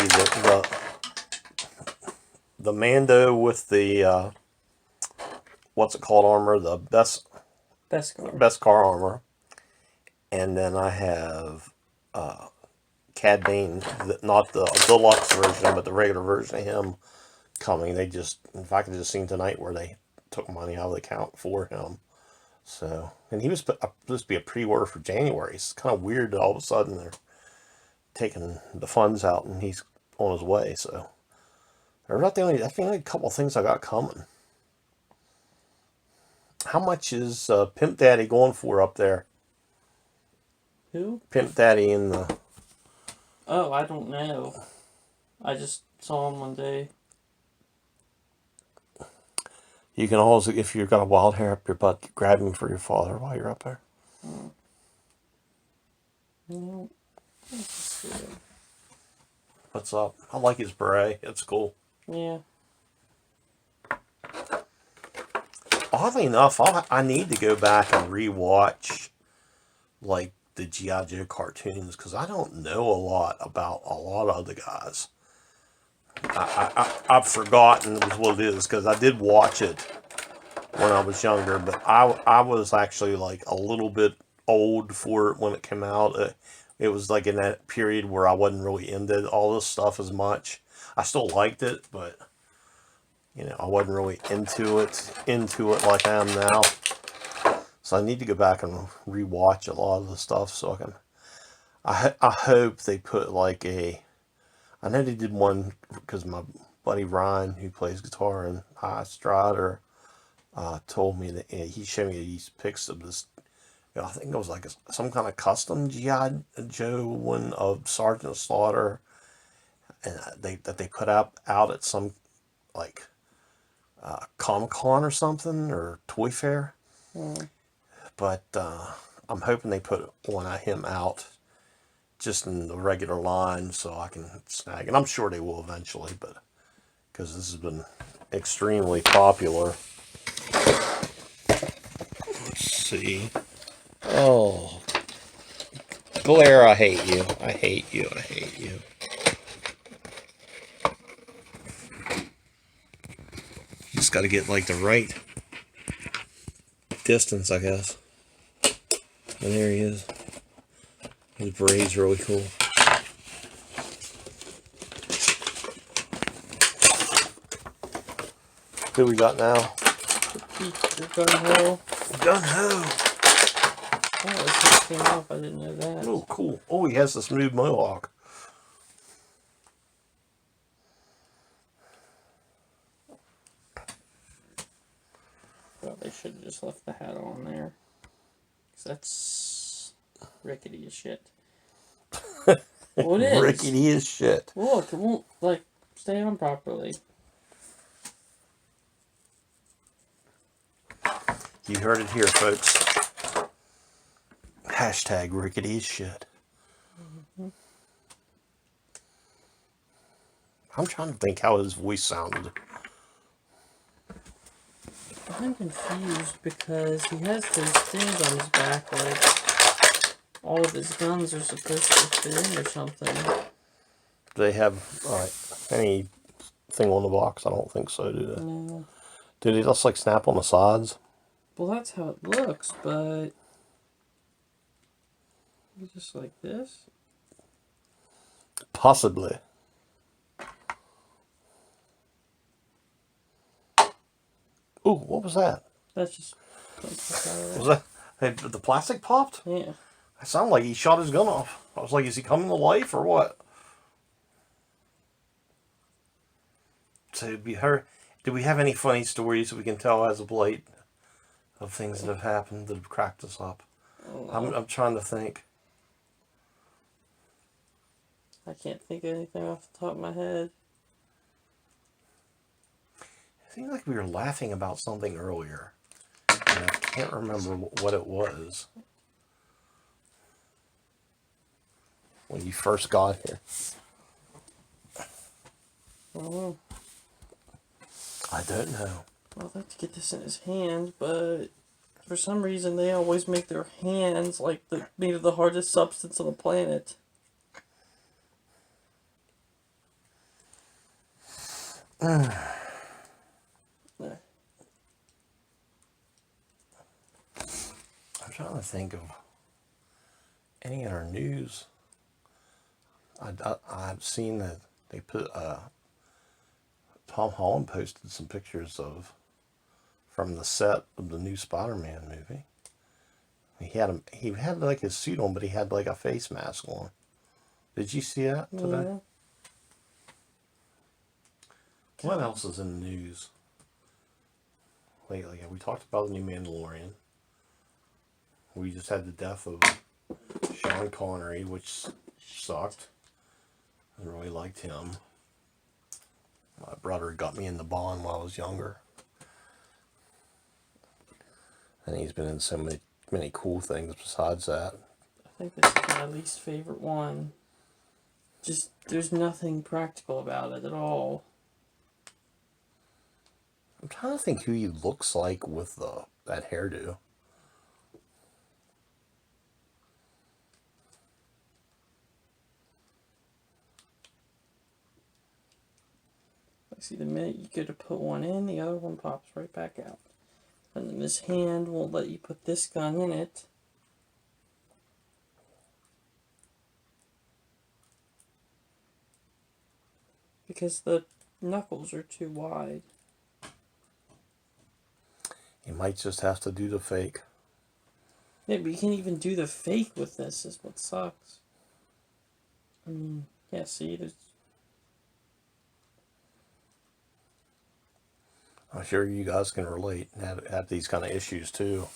the Mando with the what's it called armor, the best car armor, and then I have Cad Bane, not the deluxe version, but the regular version of him coming. They just, in fact, I just seen tonight where they took money out of the account for him. So, and he was supposed to be a pre-order for January. It's kind of weird that all of a sudden they're taking the funds out and he's on his way. So, they're not the only couple of things I got coming. How much is Pimp Daddy going for up there? Who? Pimp Daddy in the... Oh, I don't know. I just saw him one day. You can always, if you've got a wild hair up your butt, grab him for your father while you're up there. No. What's up? I like his beret. It's cool. Yeah. Oddly enough, I need to go back and rewatch like the G.I. Joe cartoons because I don't know a lot about a lot of the guys. I've forgotten what it is because I did watch it when I was younger, but I was actually like a little bit old for it when it came out. It was like in that period where I wasn't really into all this stuff as much. I still liked it, but you know, I wasn't really into it like I am now. So I need to go back and rewatch a lot of the stuff so I can. I hope they put like a. I know they did one because my buddy Ryan, who plays guitar in High Strider, told me that he showed me these pics of this. You know, I think it was like some kind of custom G.I. Joe one of Sergeant Slaughter, and that they put out at some like Comic-Con or something or Toy Fair. But I'm hoping they put one of him out just in the regular line so I can snag. And I'm sure they will eventually, but because this has been extremely popular. Let's see. Oh, Glare, I hate you. I hate you. I hate you. Just got to get like the right distance, I guess. And there he is. His beret's really cool. Who we got now? Gun ho. Gun ho. Oh, this just came off. I didn't know that. Oh, cool. Oh, he has the smooth mohawk. Well, they should have just left the hat on there. 'Cause that's rickety as shit. Well, it is. Rickety as shit. Look, it won't, like, stay on properly. You heard it here, folks. Hashtag rickety as shit. Mm-hmm. I'm trying to think how his voice sounded. I'm confused because he has those things on his back, like all of his guns are supposed to fit in or something. Do they have anything on the box? I don't think so, do they? No. Do they just like snap on the sides? Well, that's how it looks, but just like this? Possibly. Ooh, what was that? That's just... Was that... Hey, the plastic popped? Yeah. It sounded like he shot his gun off. I was like, is he coming to life or what? So did we have any funny stories that we can tell as of late of things that have happened that have cracked us up? I'm trying to think. I can't think of anything off the top of my head. It seemed like we were laughing about something earlier. And I can't remember what it was. When you first got here. I don't know. I'd like to get this in his hand, but for some reason they always make their hands like made of the hardest substance on the planet. I'm trying to think of any in our news. I've seen that they put Tom Holland posted some pictures from the set of the new Spider-Man movie. He had like his suit on, but he had like a face mask on. Did you see that today? Yeah. What else is in the news lately? We talked about the new Mandalorian. We just had the death of Sean Connery, which sucked. I really liked him. My brother got me into Bond when I was younger. And he's been in so many cool things besides that. I think this is my least favorite one. Just, there's nothing practical about it at all. I'm trying to think who he looks like with that hairdo. See, the minute you go to put one in, the other one pops right back out. And then this hand won't let you put this gun in it. Because the knuckles are too wide. You might just have to do the fake. Yeah, but you can't even do the fake with this, is what sucks. I mean, yeah, see, there's... I'm sure you guys can relate and have these kind of issues too.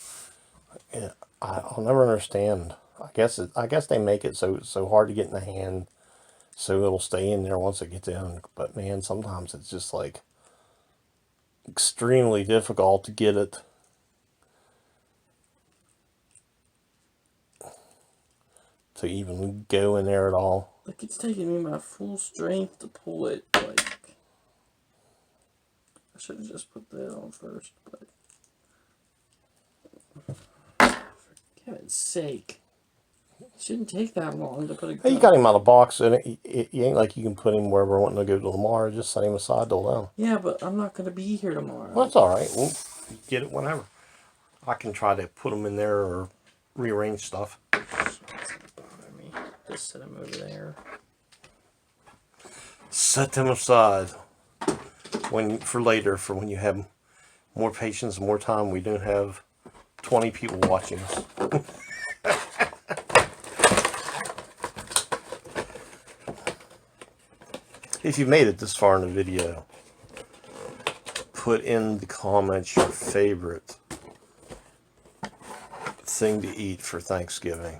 Yeah, I'll never understand. I guess they make it so hard to get in the hand, so it'll stay in there once it gets in. But man, sometimes it's just like extremely difficult to get it to even go in there at all. Like, it's taking me my full strength to pull it, like... I should have just put that on first, but... For heaven's sake. It shouldn't take that long to put a gun. Hey, you got him out of the box, and it ain't like you can put him wherever we're wanting to go to tomorrow. Just set him aside till then. Yeah, but I'm not going to be here tomorrow. Well, that's all right. We'll get it whenever. I can try to put them in there or rearrange stuff. Bother me. Just set him over there. Set them aside. for later, for when you have more patience, more time. We don't have 20 people watching us. If you made it this far in the video, put in the comments your favorite thing to eat for Thanksgiving.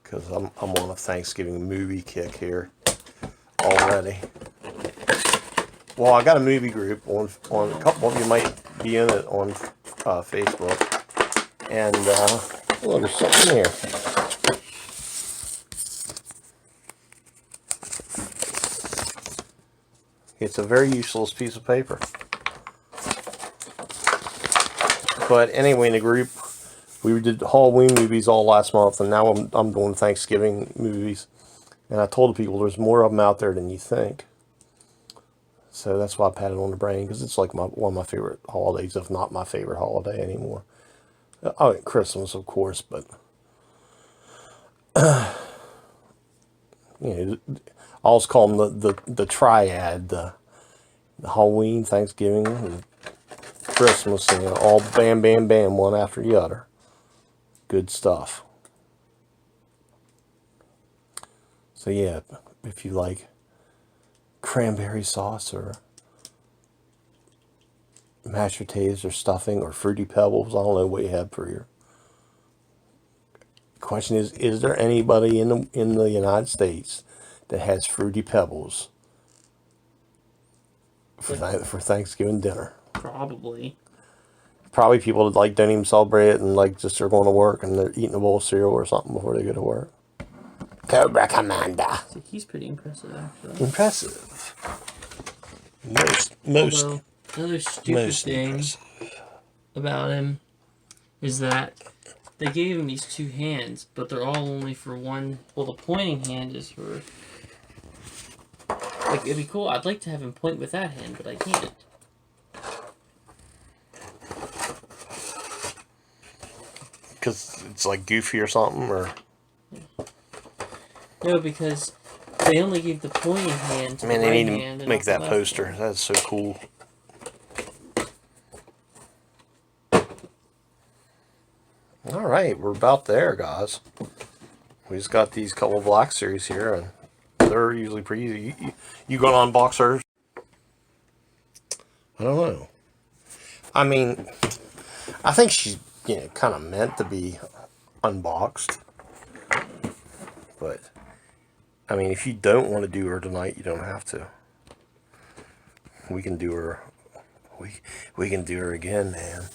Because I'm on a Thanksgiving movie kick here already. Well, I got a movie group on a couple of you might be in it on Facebook. And oh, there's something here. It's a very useless piece of paper. But anyway, in the group, we did Halloween movies all last month, and now I'm doing Thanksgiving movies. And I told the people there's more of them out there than you think. So that's why I patted on the brain, because it's like one of my favorite holidays, if not my favorite holiday anymore. Oh, Christmas, of course, but you know, I always call them the triad, the Halloween, Thanksgiving, and Christmas, and all bam, bam, bam, one after the other. Good stuff. So yeah, if you like cranberry sauce or mashed potatoes or stuffing or Fruity Pebbles, I don't know what you have for your. Question is there anybody in the United States that has Fruity Pebbles for Thanksgiving dinner? Probably. Probably people that like don't even celebrate it and like just are going to work and they're eating a bowl of cereal or something before they go to work. Cobra Commander. So he's pretty impressive, actually. Impressive. Although, another stupid thing impressive about him is that they gave him these two hands, but they're all only for one. Well, the pointing hand is for. Like, it'd be cool. I'd like to have him point with that hand, but I can't. Because it's like goofy or something, or. No, because they only gave the pointing hand to Man, the they right need hand. to And make not the that left poster. hand. That's so cool. All right, we're about there, guys. We just got these couple Black Series here, and they're usually pretty easy. You gonna unbox hers? I don't know. I mean, I think she's kind of meant to be unboxed. But I mean, if you don't want to do her tonight, you don't have to. We can do her. We can do her again, man.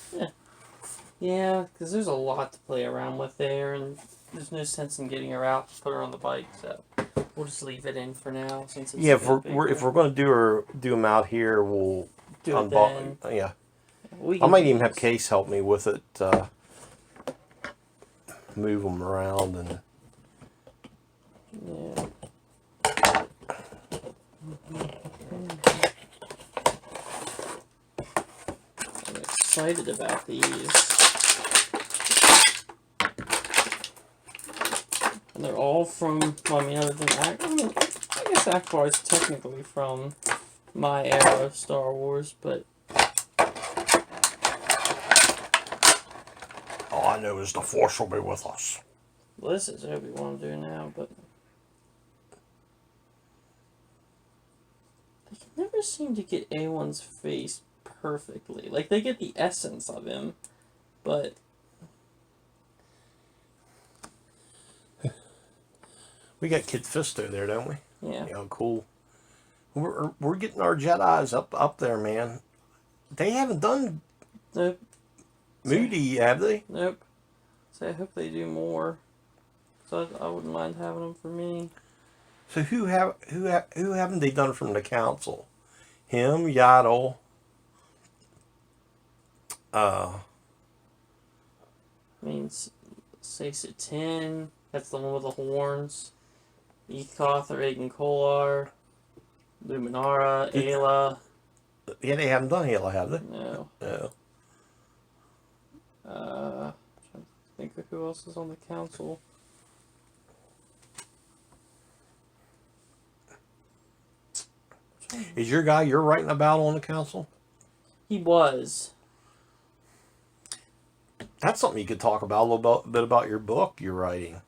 Yeah, because there's a lot to play around with there, and there's no sense in getting her out to put her on the bike, so we'll just leave it in for now since it's If we're going to do them out here, we'll do it then. Yeah, We I might even have Case help me with it. Move them around and. Yeah. I'm excited about these. And they're all from, well, I mean, other than I guess Akbar is technically from my era of Star Wars, but All I know is the Force will be with us. well, this is Obi-Wan doing now, but they can never seem to get A1's face perfectly. Like, they get the essence of him, but We got Kid Fisto there, don't we? yeah. Yeah, cool. We're getting our Jedis up there, man. They haven't done Nope. Moody, have they? Nope. So I hope they do more. So I wouldn't mind having them for me. So who haven't they done from the council? Him, Yaddle. I mean, Sasa 10. That's the one with the horns. Eatkoth or Aiden Kolar. Luminara, Ayla. Yeah, they haven't done Halo, have they? No. No. Trying to think of who else is on the council. I'm Is your guy you're writing about on the council? He was. That's something you could talk about a little bit about your book you're writing.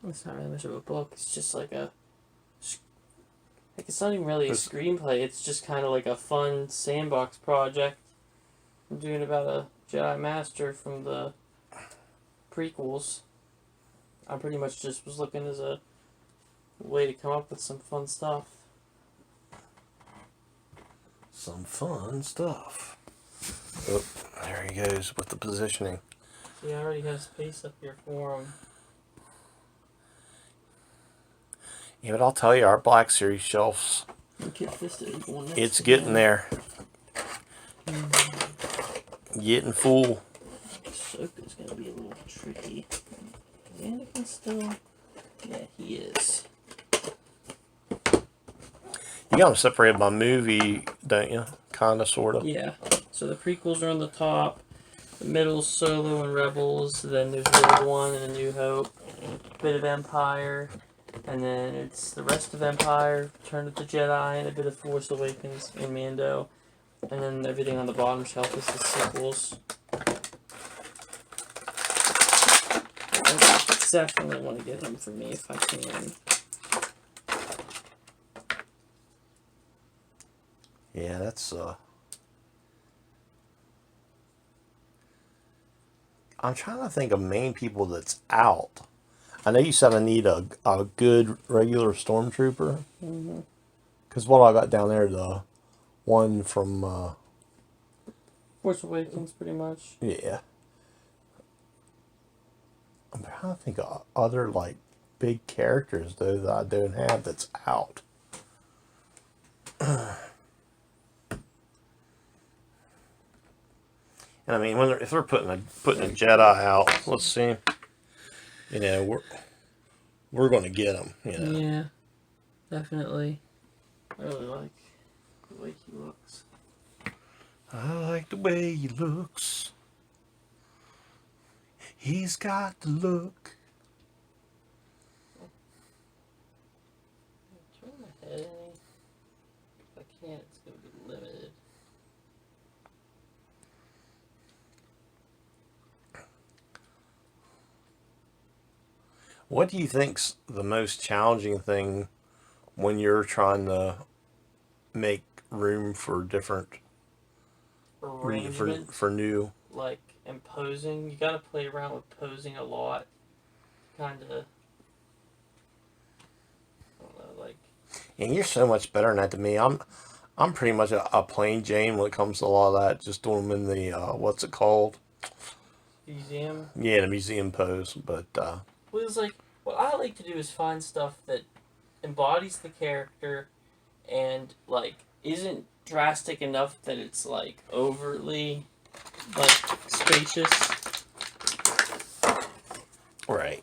It's not really much of a book. It's just like it's not even really a screenplay. It's just kind of like a fun sandbox project. I'm doing about a Jedi Master from the prequels. I pretty much just was looking as a way to come up with some fun stuff. Some fun stuff. Oh, there he goes with the positioning. See, I already have space up here for him. Yeah, but I'll tell you, our Black Series shelves, it's getting there. Getting full. Ahsoka's gonna be a little tricky. Is Anakin still? Yeah, he is. You got them separated by movie, don't you? Kind of, sort of. Yeah. So the prequels are on the top. The middle's Solo and Rebels. Then there's Rogue One and A New Hope. A bit of Empire. And then it's the rest of Empire, Return of the Jedi, and a bit of Force Awakens and Mando. And then everything on the bottom shelf is the sequels. I definitely want to get them for me if I can. Yeah, that's I'm trying to think of main people that's out. I know you said I need a good regular stormtrooper. Because what I got down there, the one from Force Awakens, pretty much. Yeah. I'm trying to think of other like big characters though that I don't have that's out. And I mean, if they're putting a Jedi out, let's see. You know, we're going to get them. You know. Yeah, definitely. I really like the way he looks. I like the way he looks. He's got the look. Turn my head any. If I can't, it's going to be limited. What do you think's the most challenging thing when you're trying to make room for different Arrangement, for new? like, and posing. You gotta play around with posing a lot. Kinda. I don't know, like. And you're so much better than that to me. I'm pretty much a plain Jane when it comes to a lot of that. Just doing them in the what's it called? Museum? Yeah, the museum pose. But well, it's like, what I like to do is find stuff that embodies the character and, like, isn't drastic enough that it's, like, overtly, like, spacious. right.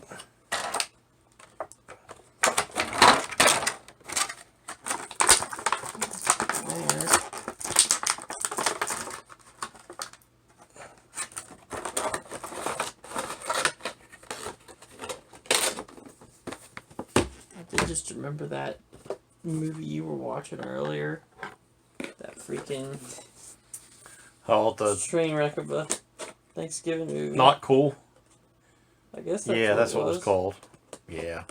Just remember that movie you were watching earlier. That freaking The train wreck of a Thanksgiving movie. Not Cool. I guess that's what it was called. Yeah,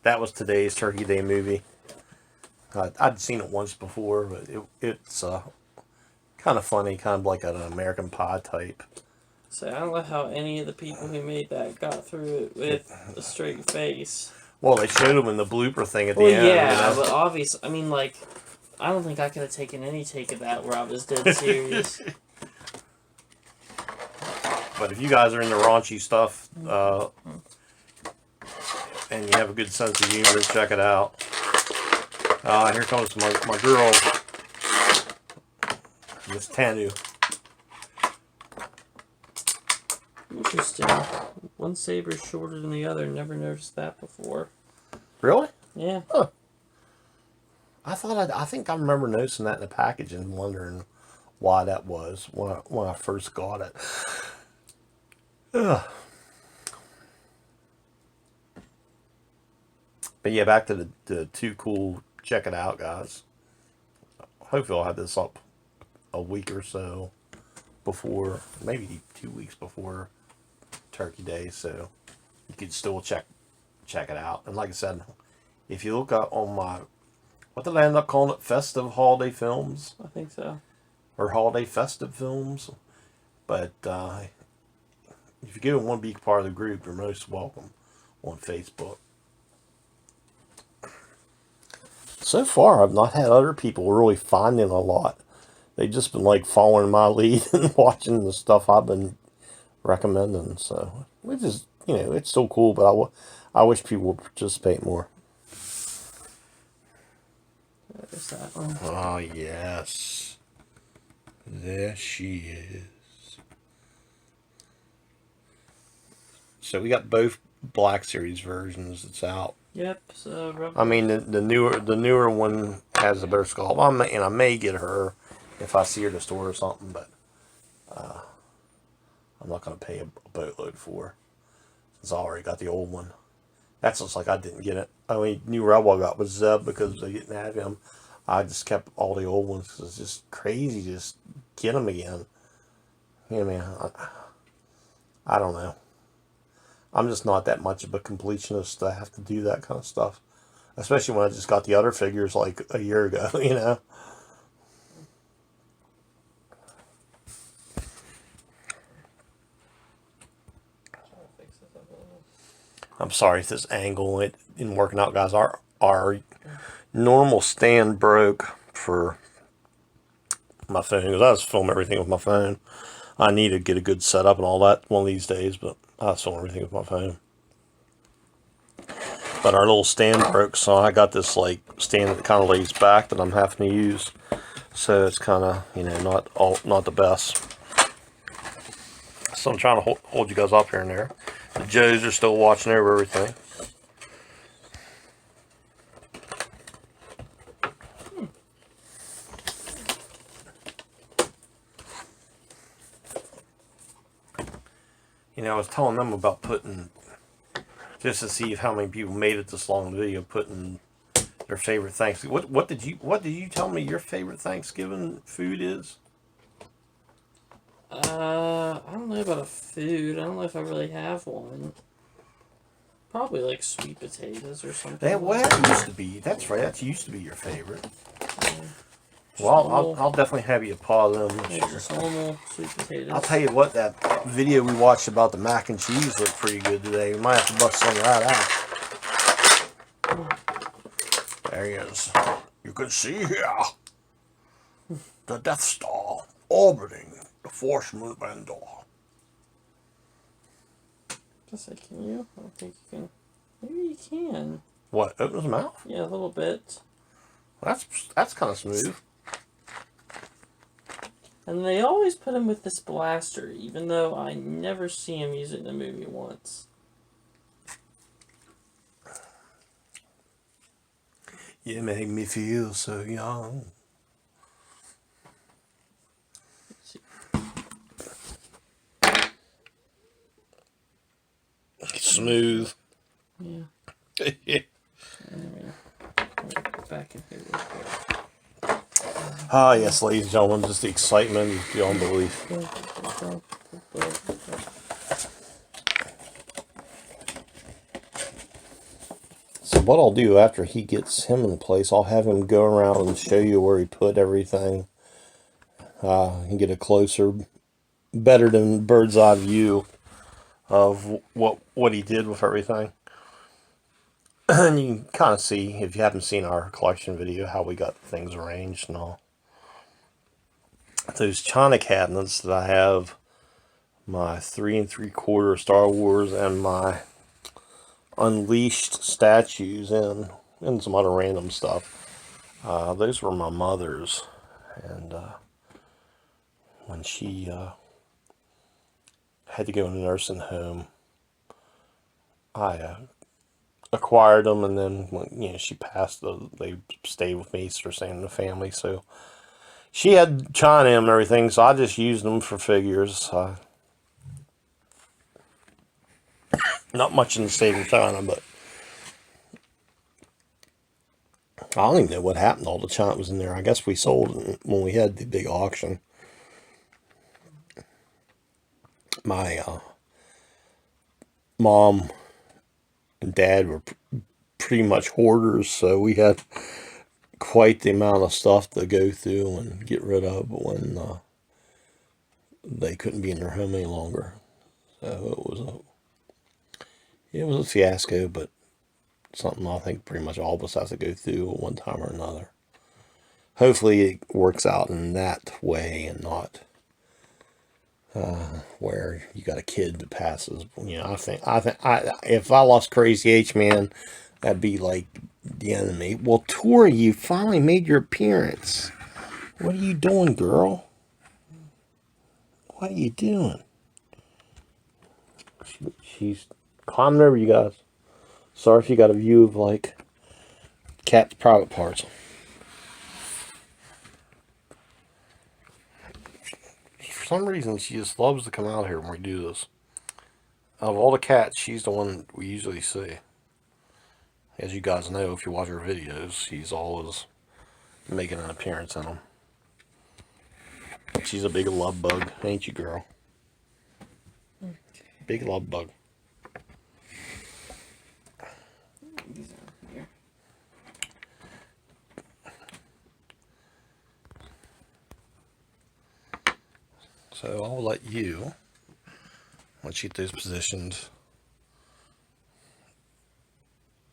that was today's Turkey Day movie. I'd seen it once before, but it's kind of funny, kind of like an American Pie type. So I don't know how any of the people who made that got through it with a straight face. Well, they showed him in the blooper thing at the end. Yeah, you know? but obviously, I mean, like, I don't think I could have taken any take of that where I was dead serious. But if you guys are into raunchy stuff, and you have a good sense of humor, check it out. Here comes my girl, Miss Tanu. Interesting. One saber's shorter than the other. Never noticed that before. Really? Yeah. Huh. I think I remember noticing that in the package and wondering why that was when I first got it. Ugh. But yeah, back to the Too Cool. Check it out, guys. hopefully I'll have this up a week or so before, maybe 2 weeks before Turkey Day, so you can still check it out. And like I said, if you look up on my, what did I end up calling it? Festive Holiday Films? I think so. Or Holiday Festive Films. But if you go and want to be part of the group, you're most welcome on Facebook. So far, I've not had other people really finding a lot. They've just been like following my lead and watching the stuff I've been recommending. So, which is, it's so cool, but I wish people would participate more. There's that one. Oh, yes. There she is. So we got both Black Series versions that's out. Yep. So I mean, the newer one has a better sculpt. I may get her if I see her at the store or something, but I'm not going to pay a boatload for her, since I already got the old one. That's just like I didn't get it. The only new rebel I got was Zeb because they didn't have him. I just kept all the old ones because it's just crazy to just get them again. Man, I don't know. I'm just not that much of a completionist to have to do that kind of stuff. Especially when I just got the other figures like a year ago, I'm sorry if this angle isn't working out, guys. Our normal stand broke for my phone because I just film everything with my phone. I need to get a good setup and all that one of these days, but I just film everything with my phone. But our little stand broke, so I got this like stand that kind of lays back that I'm having to use. So it's kind of not the best. So I'm trying to hold you guys up here and there. The Joes are still watching over everything. I was telling them about putting, just to see how many people made it this long video, putting their favorite Thanksgiving. What did you tell me your favorite Thanksgiving food is? I don't know about a food. I don't know if I really have one. Probably like sweet potatoes or something. That used to be. That's right. That used to be your favorite. Well, I'll definitely have you pause them this year. Just normal sweet potatoes. I'll tell you what, that video we watched about the mac and cheese looked pretty good today. We might have to bust some of that out. There he is. You can see here the Death Star orbiting the force movement door. Just say, can you? I don't think you can. Maybe you can. What? Open his mouth? Yeah, a little bit. That's kind of smooth. And they always put him with this blaster, even though I never see him use it in the movie once. You make me feel so young. Smooth. Yeah. Anyway, back in here real quick. Ah, yes, ladies and gentlemen, just the excitement is beyond belief. So what I'll do after he gets him in place, I'll have him go around and show you where he put everything. And get a closer, better than bird's eye view of what he did with everything. And you can kind of see, if you haven't seen our collection video, how we got things arranged and all. Those China cabinets that I have my 3 3/4 Star Wars and my Unleashed statues in, and some other random stuff. Those were my mother's, and when she had to go in a nursing home, I acquired them, and then when she passed, they stayed with me, so they're staying in the family. So she had China and everything, so I just used them for figures. Not much in the state of China, but I don't even know what happened to all the china that was in there. I guess we sold it when we had the big auction. My mom and dad were pretty much hoarders, so we had quite the amount of stuff to go through and get rid of when they couldn't be in their home any longer. So it was a fiasco, but something I think pretty much all of us have to go through at one time or another. Hopefully it works out in that way and not where you got a kid that passes. You know, I think if I lost Crazy H, man, that'd be like the enemy. Well, Tori, you finally made your appearance. What are you doing, girl? What are you doing? She's climbing over you guys. Sorry if you got a view of like cat's private parts. For some reason, she just loves to come out here when we do this. Out of all the cats, she's the one we usually see. As you guys know, if you watch her videos, she's always making an appearance in them. She's a big love bug, ain't you, girl? Big love bug. These are here. So I'll let you, once you get those positioned,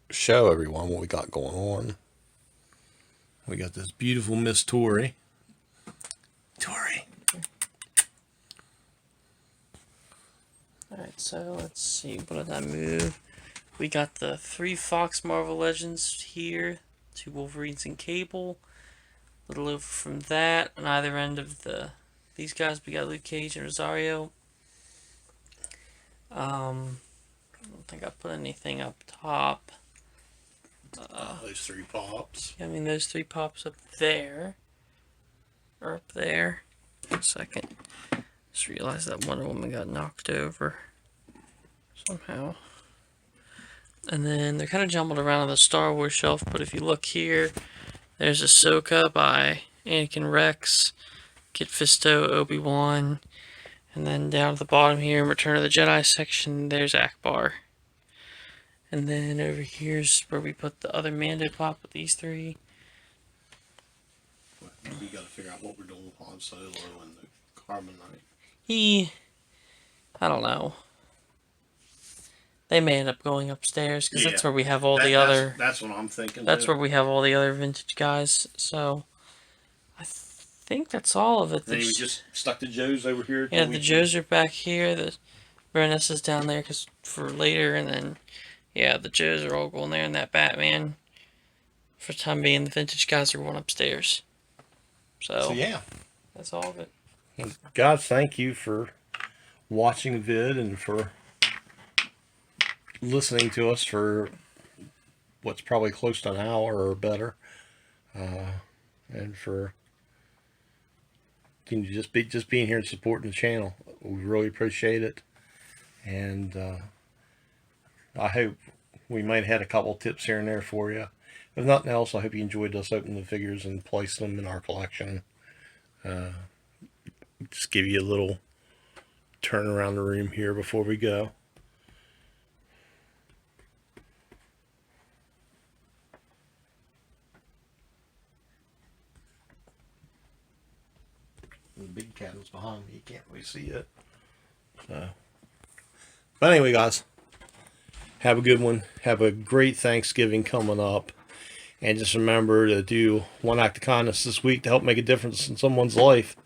show everyone what we got going on. We got this beautiful Miss Tori. Tori. Alright, so let's see, what did I move? We got the 3 Fox Marvel Legends here, 2 Wolverines and Cable. A little over from that, on either end of these guys, we got Luke Cage and Rosario. I don't think I put anything up top. Those 3 pops. I mean, those 3 pops up there. Or up there. One second. Just realized that Wonder Woman got knocked over. Somehow. And then they're kind of jumbled around on the Star Wars shelf, but if you look here, there's Ahsoka by Anakin Rex, Kit Fisto, Obi-Wan, and then down at the bottom here in Return of the Jedi section, there's Akbar. And then over here's where we put the other Mando pop with these 3. We got to figure out what we're doing with Han Solo and the Carbonite. I don't know. They may end up going upstairs because that's where we have all the other. That's what I'm thinking. That's where we have all the other vintage guys. So I think that's all of it. Then we just stuck the Joes over here. Yeah, the Joes are back here. The Baroness is down there because for later, and then yeah, the Joes are all going there, and that Batman. For the time being, the vintage guys are going upstairs. So yeah, that's all of it. Guys, thank you for watching the vid and for listening to us for what's probably close to an hour or better, and for just being here and supporting the channel. We really appreciate it, and I hope we might have had a couple tips here and there for you. If nothing else, I hope you enjoyed us opening the figures and placing them in our collection. Just give you a little turn around the room here before we go. The big cat is behind me. You can't really see it. So. But anyway, guys, have a good one. Have a great Thanksgiving coming up. And just remember to do one act of kindness this week to help make a difference in someone's life.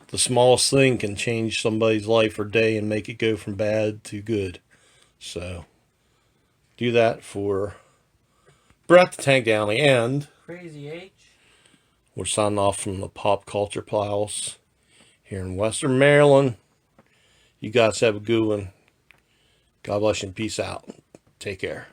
The smallest thing can change somebody's life or day and make it go from bad to good. So, do that for Brett the Tank Downey and Crazy H. We're signing off from the Pop Culture Palace here in Western Maryland. You guys have a good one. God bless you and peace out. Take care.